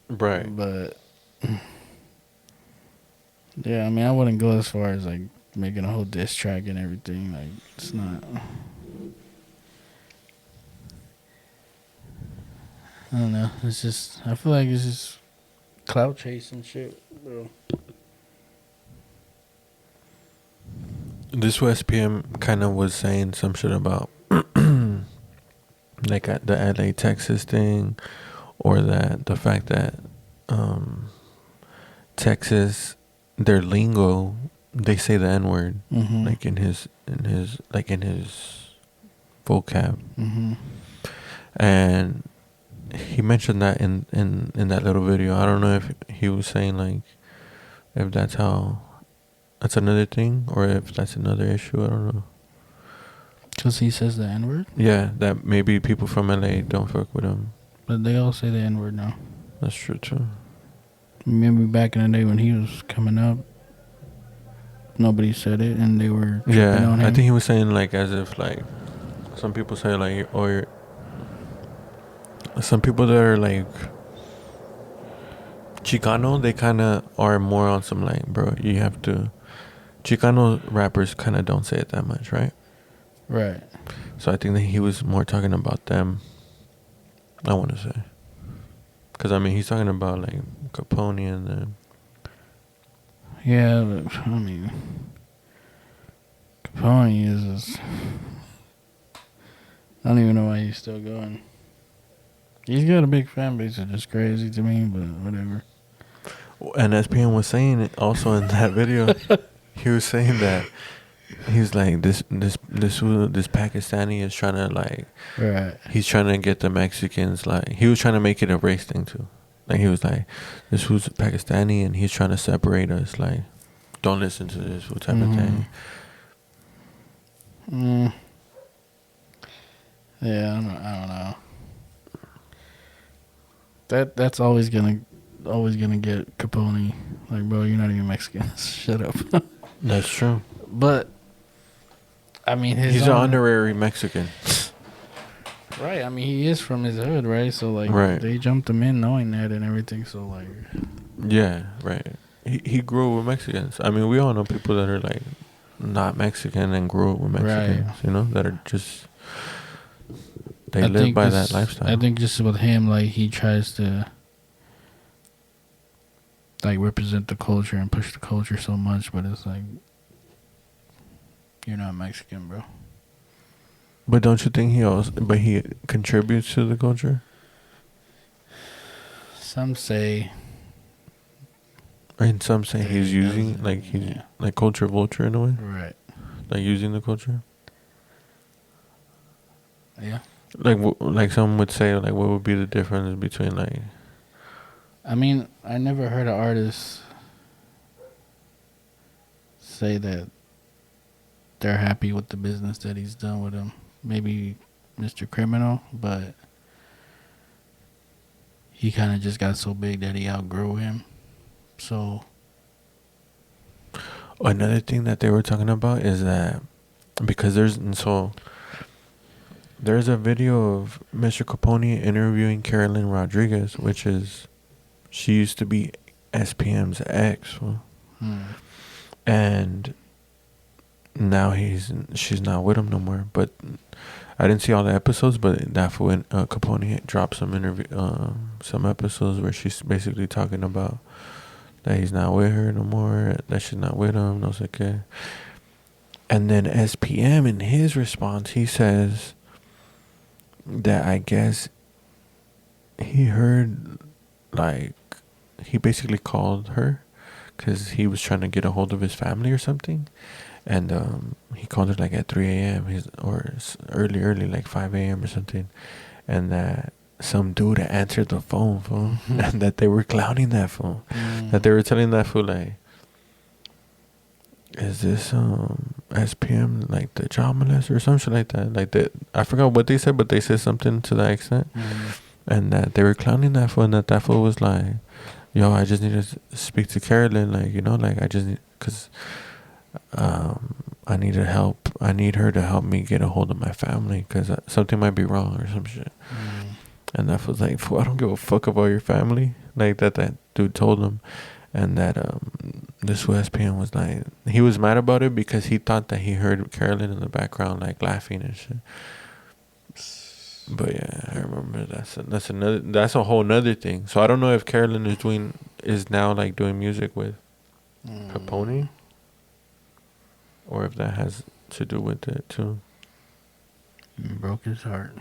Right. But yeah, I mean, I wouldn't go as far as like making a whole diss track and everything. Like, it's not. I don't know. It's just, I feel like it's just clout chasing shit, bro. This SPM kind of was saying some shit about like the LA Texas thing, or that the fact that Texas, their lingo, they say the N word, like in his vocab, and he mentioned that in that little video. I don't know if he was saying like if that's another thing or if that's another issue. I don't know. Because he says the N word? Yeah, that maybe people from LA don't fuck with him. But they all say the N word now. That's true too. Remember back in the day when he was coming up, nobody said it and they were tripping on him? I think he was saying like as if like some people say like, or some people that are like Chicano, they kind of are more on some like, bro, you have to. Chicano rappers kind of don't say it that much, right? Right. So I think that he was more talking about them, I want to say. Because, I mean, he's talking about, like, Capone and them. Yeah, but, I mean, Capone is... I don't even know why he's still going. He's got a big fan base. It's just crazy to me, but whatever. And SPM was saying it also in that video. He was saying that he's like this Pakistani is trying to like, right. He's trying to get the Mexicans, like, he was trying to make it a race thing too. Like, he was like, this was Pakistani and he's trying to separate us. Like, don't listen to this type of thing. Yeah, I don't know. That's always gonna get Capone. Like, bro, you're not even Mexican. Shut up. That's true. But I mean, he's an honorary Mexican. Right. I mean, he is from his hood, right? So like, they jumped him in knowing that and everything. So like, yeah, right. He grew up with Mexicans. I mean, we all know people that are like not Mexican and grew up with Mexicans. Right. You know, that are just live by that lifestyle. I think just with him, like, he tries to like represent the culture and push the culture so much, but it's like, you're not Mexican, bro. But don't you think he contributes to the culture? Some say. And some say he's using, like, he's like culture vulture in a way. Right. Like using the culture. Yeah. Like some would say, like, what would be the difference between, like... I mean, I never heard an artist say that they're happy with the business that he's done with him. maybe Mr. Criminal, but he kind of just got so big that he outgrew him. So Another thing that they were talking about is that because there's a video of Mr. Capone interviewing Carolyn Rodriguez, which is she used to be SPM's ex, and now she's not with him no more. But I didn't see all the episodes, but that when Capone dropped some episodes where she's basically talking about that he's not with her no more, that she's not with him, no sé qué. And then SPM, in his response, he says that I guess he heard, like, he basically called her because he was trying to get a hold of his family or something. And he called her like at 3 a.m. or early, like 5 a.m. or something. And that some dude answered the phone, fool. And that they were clowning that fool. That they were telling that fool, like, is this SPM like the child molester or something like that? Like that, I forgot what they said, but they said something to that extent. And that they were clowning that fool, and that fool was like, yo, I just need to speak to Carolyn, like, you know, like, I just need, because I need her help. I need her to help me get a hold of my family because something might be wrong or some shit. And that was like, fool, I don't give a fuck about your family. Like that dude told him. And that this SPM was like, he was mad about it because he thought that he heard Carolyn in the background like laughing and shit. But yeah, I remember that's a whole nother thing. So I don't know if Carolyn is now like doing music with Capone, or if that has to do with it too. Broke his heart.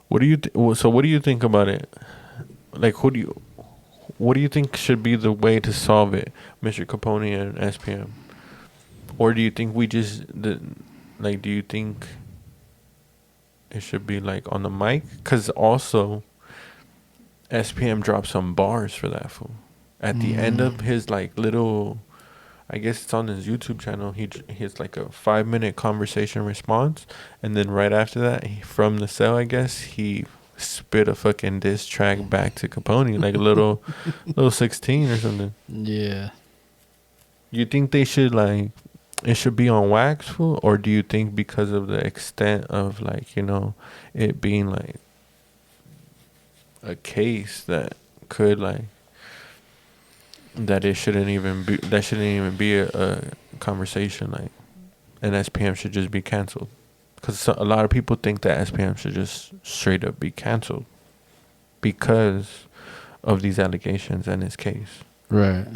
What do you what do you think about it? Like, what do you think should be the way to solve it, Mr. Capone and SPM? Or do you think do you think it should be like on the mic? Because also SPM dropped some bars for that fool at the end of his like little, I guess it's on his YouTube channel. He has like a 5-minute conversation response, and then right after that, from the cell, I guess he spit a fucking diss track back to Capone, like a little 16 or something. Yeah. You think they should like, it should be on wax, fool? Or do you think because of the extent of like, you know, it being like a case that could like, that shouldn't even be a conversation, like, and SPM should just be canceled? Because a lot of people think that SPM should just straight up be canceled because of these allegations and his case. Right.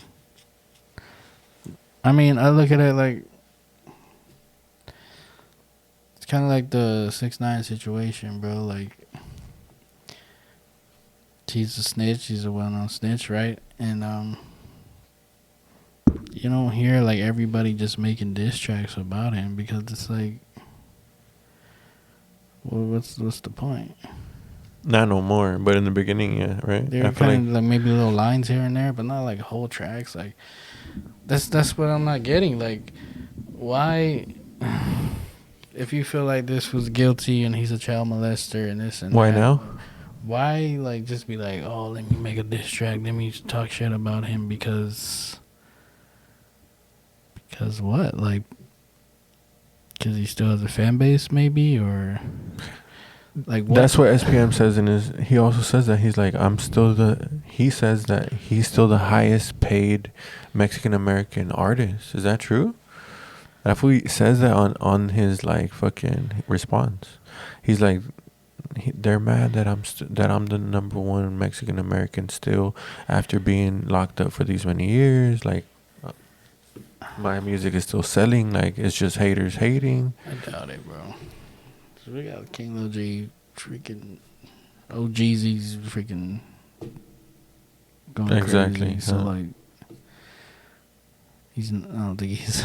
I mean, I look at it like it's kind of like the 6ix9ine situation, bro. Like, he's a snitch. He's a well-known snitch, right? And you don't hear like everybody just making diss tracks about him because it's like, well, what's the point? Not no more, but in the beginning, yeah, right? They're kind of like maybe little lines here and there, but not like whole tracks. Like that's what I'm not getting. Like, why? If you feel like this was guilty and he's a child molester and this and why that, now? Why like just be like, oh, let me make a diss track, let me talk shit about him because what? Like, because he still has a fan base, maybe, or like what? That's what SPM says he also says that he's like, he says that he's still the highest paid Mexican American artist. Is that true? If he says that on his like fucking response, he's like, they're mad that I'm the number one Mexican American still after being locked up for these many years. Like, my music is still selling. Like, it's just haters hating. I doubt it, bro. So we got King Lil J, freaking OGZ's freaking going exactly crazy. So like, I don't think he's.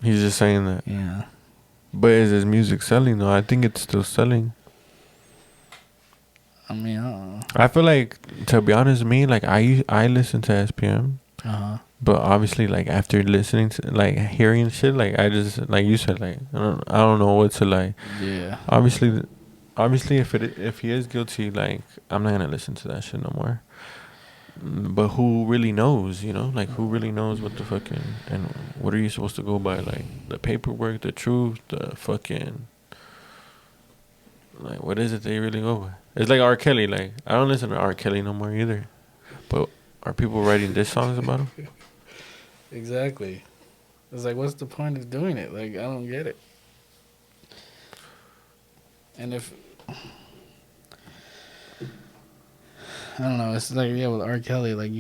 He's just saying that. Yeah. But is his music selling though? I think it's still selling. I mean, I don't know. I feel like, to be honest with me, like I listen to SPM, But obviously, like after listening to, like hearing shit, like I just, like you said, like I don't know what to like. Yeah. Obviously, if he is guilty, like I'm not gonna listen to that shit no more. But who really knows, you know? Like who really knows what the fucking, and what are you supposed to go by? Like the paperwork, the truth, the fucking, like what is it they really go by? It's like R. Kelly. Like I don't listen to R. Kelly no more either. But are people writing diss songs about him? Exactly. It's like, what's the point of doing it? Like, I don't get it. And if I don't know, it's like, yeah, with R. Kelly, like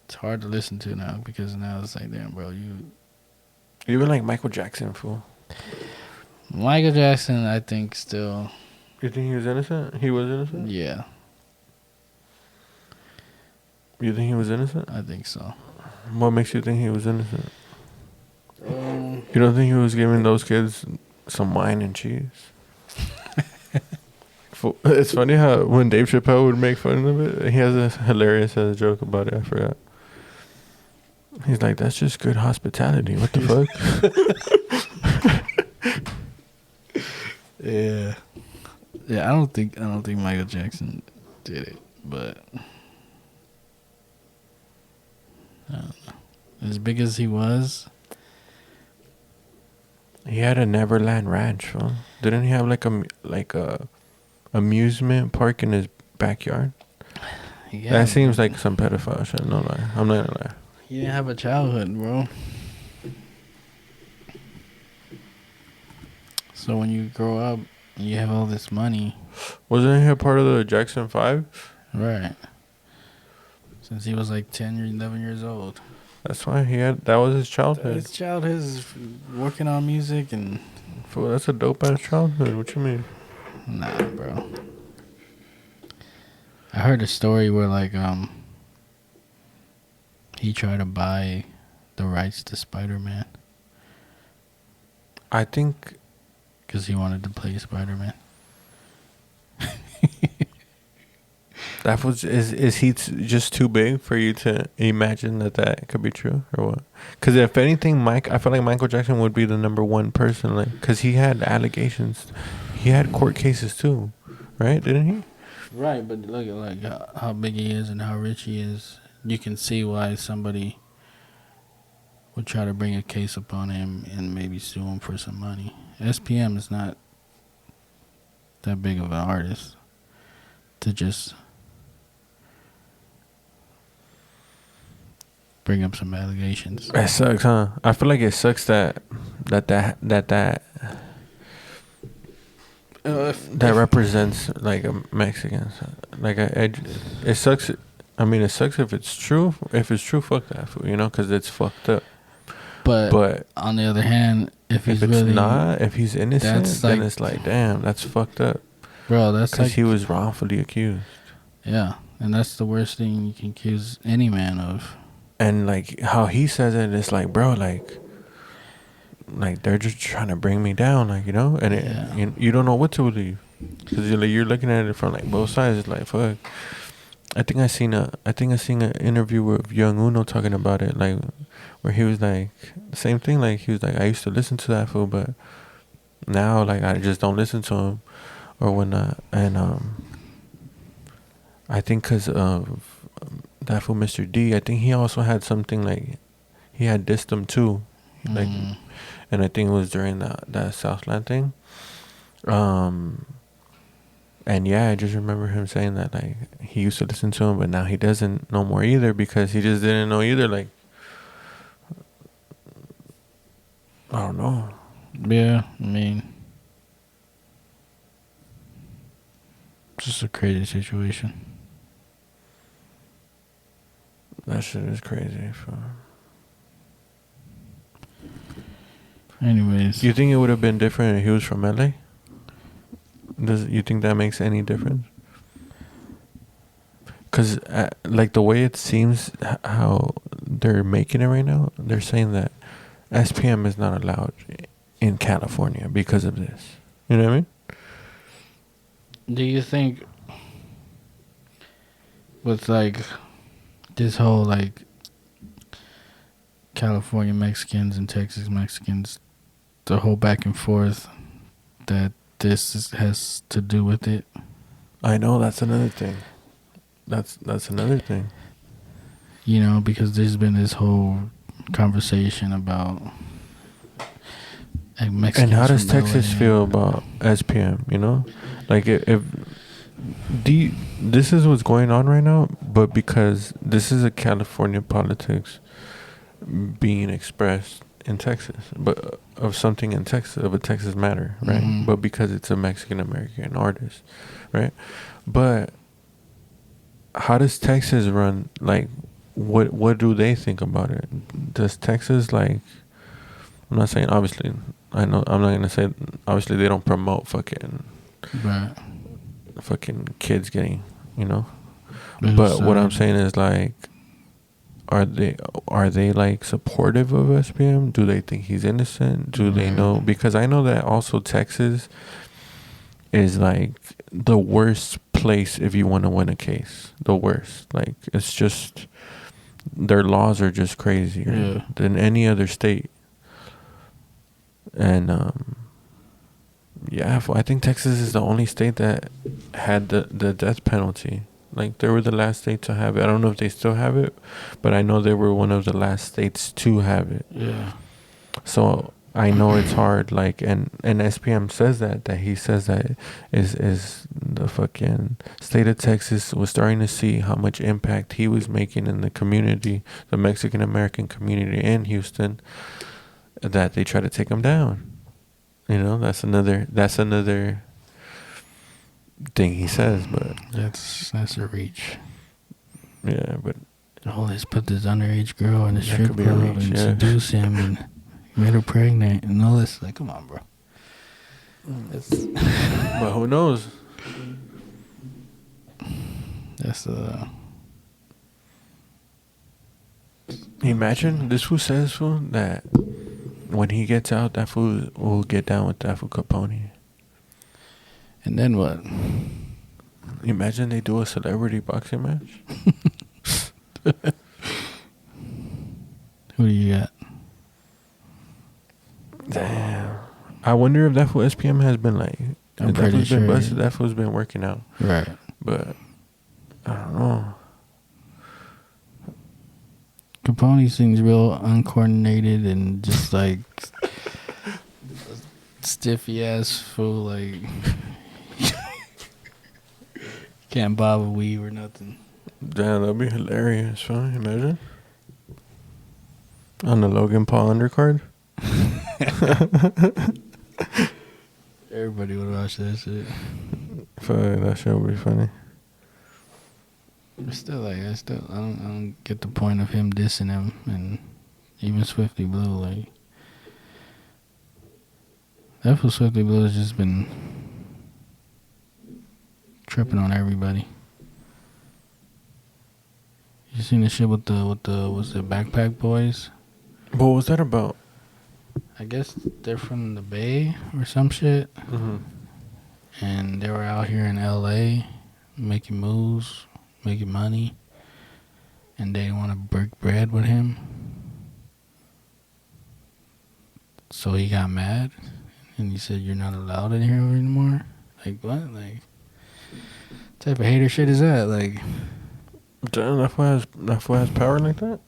it's hard to listen to now because now it's like, damn, bro, Even like Michael Jackson, fool. Michael Jackson, I think still. You think he was innocent? He was innocent? Yeah, You think he was innocent? I think so. What makes you think he was innocent? Um, You don't think he was giving those kids some wine and cheese? It's funny how when Dave Chappelle would make fun of it, he has a hilarious joke about it. I forgot. He's like, "That's just good hospitality. What the fuck?" Yeah, yeah. I don't think Michael Jackson did it, but I don't know. As big as he was, He had a Neverland Ranch, huh? Didn't he have like a amusement park in his backyard? yeah, That seems like some pedophile shit. No lie, I'm not gonna lie. he didn't have a childhood, bro. So when you grow up, and you have all this money, Wasn't he a part of the Jackson 5? right? Since he was like 10 or 11 years old. That's why that was his childhood. His childhood is working on music and... Fool, that's a dope ass childhood. What you mean? Nah, bro. I heard a story where like he tried to buy the rights to Spider-Man I think because he wanted to play Spider-Man. that was is he just too big for you to imagine that could be true or what? Because if anything, I feel like Michael Jackson would be the number one person, like, because he had allegations, he had court cases too, right? Didn't he? Right, but look at like how big he is and how rich he is. You can see why somebody would try to bring a case upon him and maybe sue him for some money. SPM is not that big of an artist to just bring up some allegations. It sucks, huh? I feel like it sucks that represents like a Mexicans. Like it sucks. I mean, it sucks if it's true. If it's true, fuck that fool, you know, because it's fucked up. But on the other hand, if he's really not, if he's innocent, then like, it's like, damn, that's fucked up, bro. That's because like, he was wrongfully accused. Yeah, and that's the worst thing you can accuse any man of. And like how he says it, it's like, bro, like they're just trying to bring me down, like, you know, and you don't know what to believe, because you're looking at it from like both sides. It's like, fuck. I think I seen an interview with Young Uno talking about it, like where he was like the same thing. Like he was like, I used to listen to that fool, but now like I just don't listen to him or whatnot. And I think because of that fool, Mr. D, I think he also had something like he had dissed him too, like, and I think it was during that Southland thing. And yeah, I just remember him saying that like he used to listen to him, but now he doesn't no more either, because he just didn't know either. Like, I don't know. Yeah, I mean, just a crazy situation. That shit is crazy. Anyways, You think it would have been different if he was from LA? You think that makes any difference? Because like the way it seems how they're making it right now, they're saying that SPM is not allowed in California because of this. You know what I mean? do you think with like this whole like California Mexicans and Texas Mexicans, the whole back and forth that has to do with it. I know that's another thing. That's another thing. You know, because there's been this whole conversation about like Mexicans. And how does from Texas LA. feel about SPM? You know, like if this is what's going on right now, but because this is a California politics being expressed in Texas, but of something in Texas, of a Texas matter, right? Mhm. But because it's a Mexican American artist, right? But how does Texas run? Like, what do they think about it? Does Texas like? I'm not saying obviously. I know I'm not gonna say obviously they don't promote fucking Right. kids getting, you know. But But what I'm saying is like, are they like supportive of SPM? Do they think he's innocent? Do they know? Because I know that also Texas is like the worst place if you want to win a case. The worst. Like it's just their laws are just crazier than any other state. And yeah, I think Texas is the only state that had the death penalty. Like they were the last state to have it. I don't know if they still have it, but I know they were one of the last states to have it. Yeah. So I know it's hard. Like and SPM says that he says that is the fucking state of Texas was starting to see how much impact he was making in the community, the Mexican American community in Houston, that they try to take him down. You know, that's another thing he says, but That's a reach. yeah, but Oh, let's put this underage girl in the That strip could be a club reach, and yeah. seduce him and made her pregnant and all this. Like, come on, bro. but who knows? That's Imagine this fool says fool that when he gets out, that fool will get down with that fool Capone. And then what? Imagine they do a celebrity boxing match. Who do you got? Damn. I wonder if that fool SPM has been like. I'm if that pretty fool's sure. been busted. That fool's been working out, Right. but I don't know. Capone seems real uncoordinated and just like stiffy ass fool. Like can't bob a weave or nothing. Damn, that'd be hilarious. Huh? Imagine on the Logan Paul undercard. Everybody would watch that shit. Fuck, that shit would be funny. But still, like, I don't get the point of him dissing him, and even Swifty Blue, like, that for Swifty Blue has just been tripping on everybody. You seen the shit with the what's it, Backpack Boys? What was that about? I guess they're from the Bay or some shit, Mm-hmm. and they were out here in LA making moves, making money, and they want to break bread with him. So he got mad, and he said, "You're not allowed in here anymore." Like what? Like, what type of hater shit is that? Like, Damn, that fool has power like that?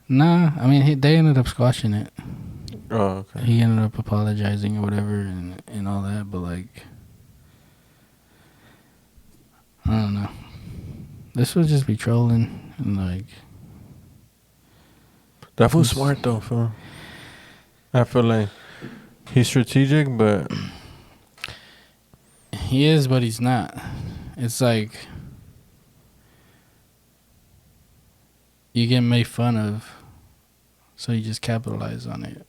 nah. I mean, they ended up squashing it. Oh, okay. He ended up apologizing or whatever, and all that. But like, I don't know. This would just be trolling and like. That fool's smart though, fool. I feel like he's strategic, but He is, but he's not. It's like you get made fun of, so you just capitalize on it,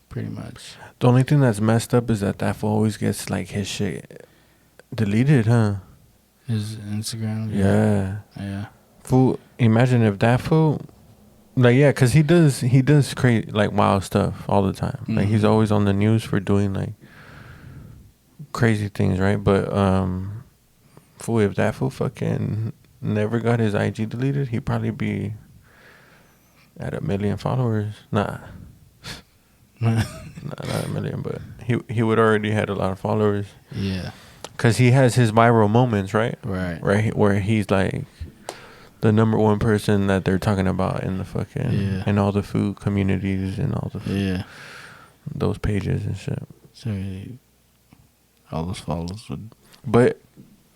pretty much. the only thing that's messed up is that fool always gets like his shit deleted, huh? His Instagram. Yeah. Fool, imagine if that fool, like, yeah, cause he does create like wild stuff all the time. Like he's always on the news for doing like crazy things, right? But fool, if that fool fucking never got his IG deleted, he'd probably be at 1 million followers. Nah, not 1 million, but he would already had a lot of followers. Yeah. Cause he has his viral moments, right? Right. Right, where he's like the number one person that they're talking about in the fucking in all the food communities and all the those pages and shit. So all those followers would. But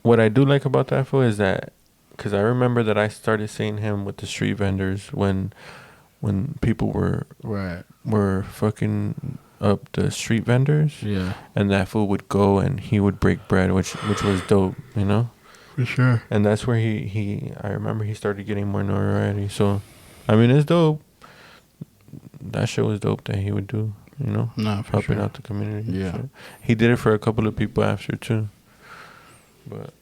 what I do like about that fool is that, because I remember that I started seeing him with the street vendors when people were fucking up the street vendors. Yeah. And that fool would go and he would break bread, which was dope, you know? For sure. And that's where I remember he started getting more notoriety. So, I mean, it's dope. That shit was dope that he would do, you know? No, for helping sure. out the community. Yeah. Shit. He did it for a couple of people after, too. But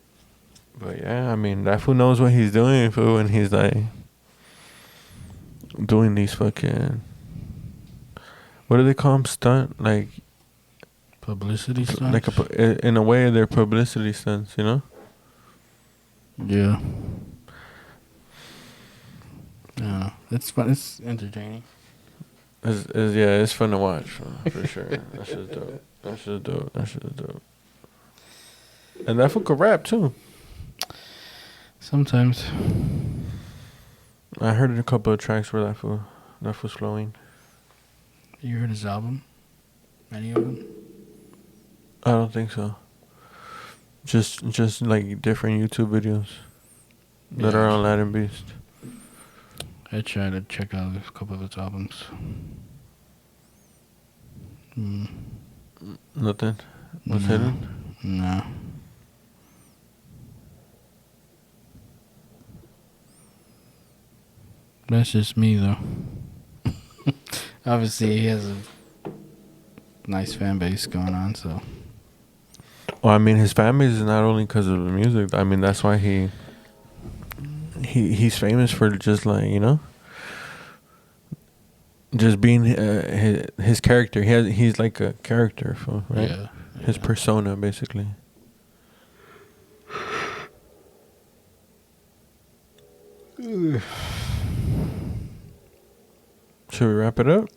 yeah, I mean, that fool knows what he's doing, fool, and he's like doing these fucking, what do they call them? Stunt? Like Publicity stunts? like in a way, they're publicity stunts, you know? Yeah. Yeah. It's fun. It's entertaining. It's fun to watch, for sure. That shit's dope. That shit's dope. And that fool could rap, too. Sometimes. I heard a couple of tracks where that fool's flowing. You heard his album? Any of them? I don't think so. Just like different YouTube videos that are on Latin Beast. I tried to check out a couple of his albums. Nothing? What's hidden? No. That's just me, though. Obviously, he has a nice fan base going on, so. Well, I mean, his fan base is not only because of the music. I mean, that's why he's famous for just, like, you know, just being his character. He's like a character, right? Yeah. His persona, basically. Should we wrap it up?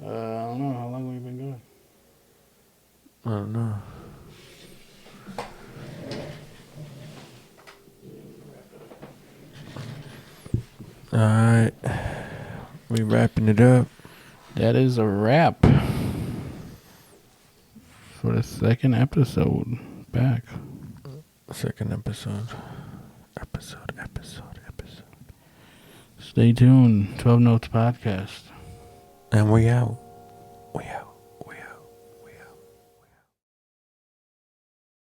I don't know. How long have we been going? I don't know. Alright. We wrapping it up. That is a wrap for the second episode back. Second episode. Stay tuned. 12 Notes Podcast. And we out.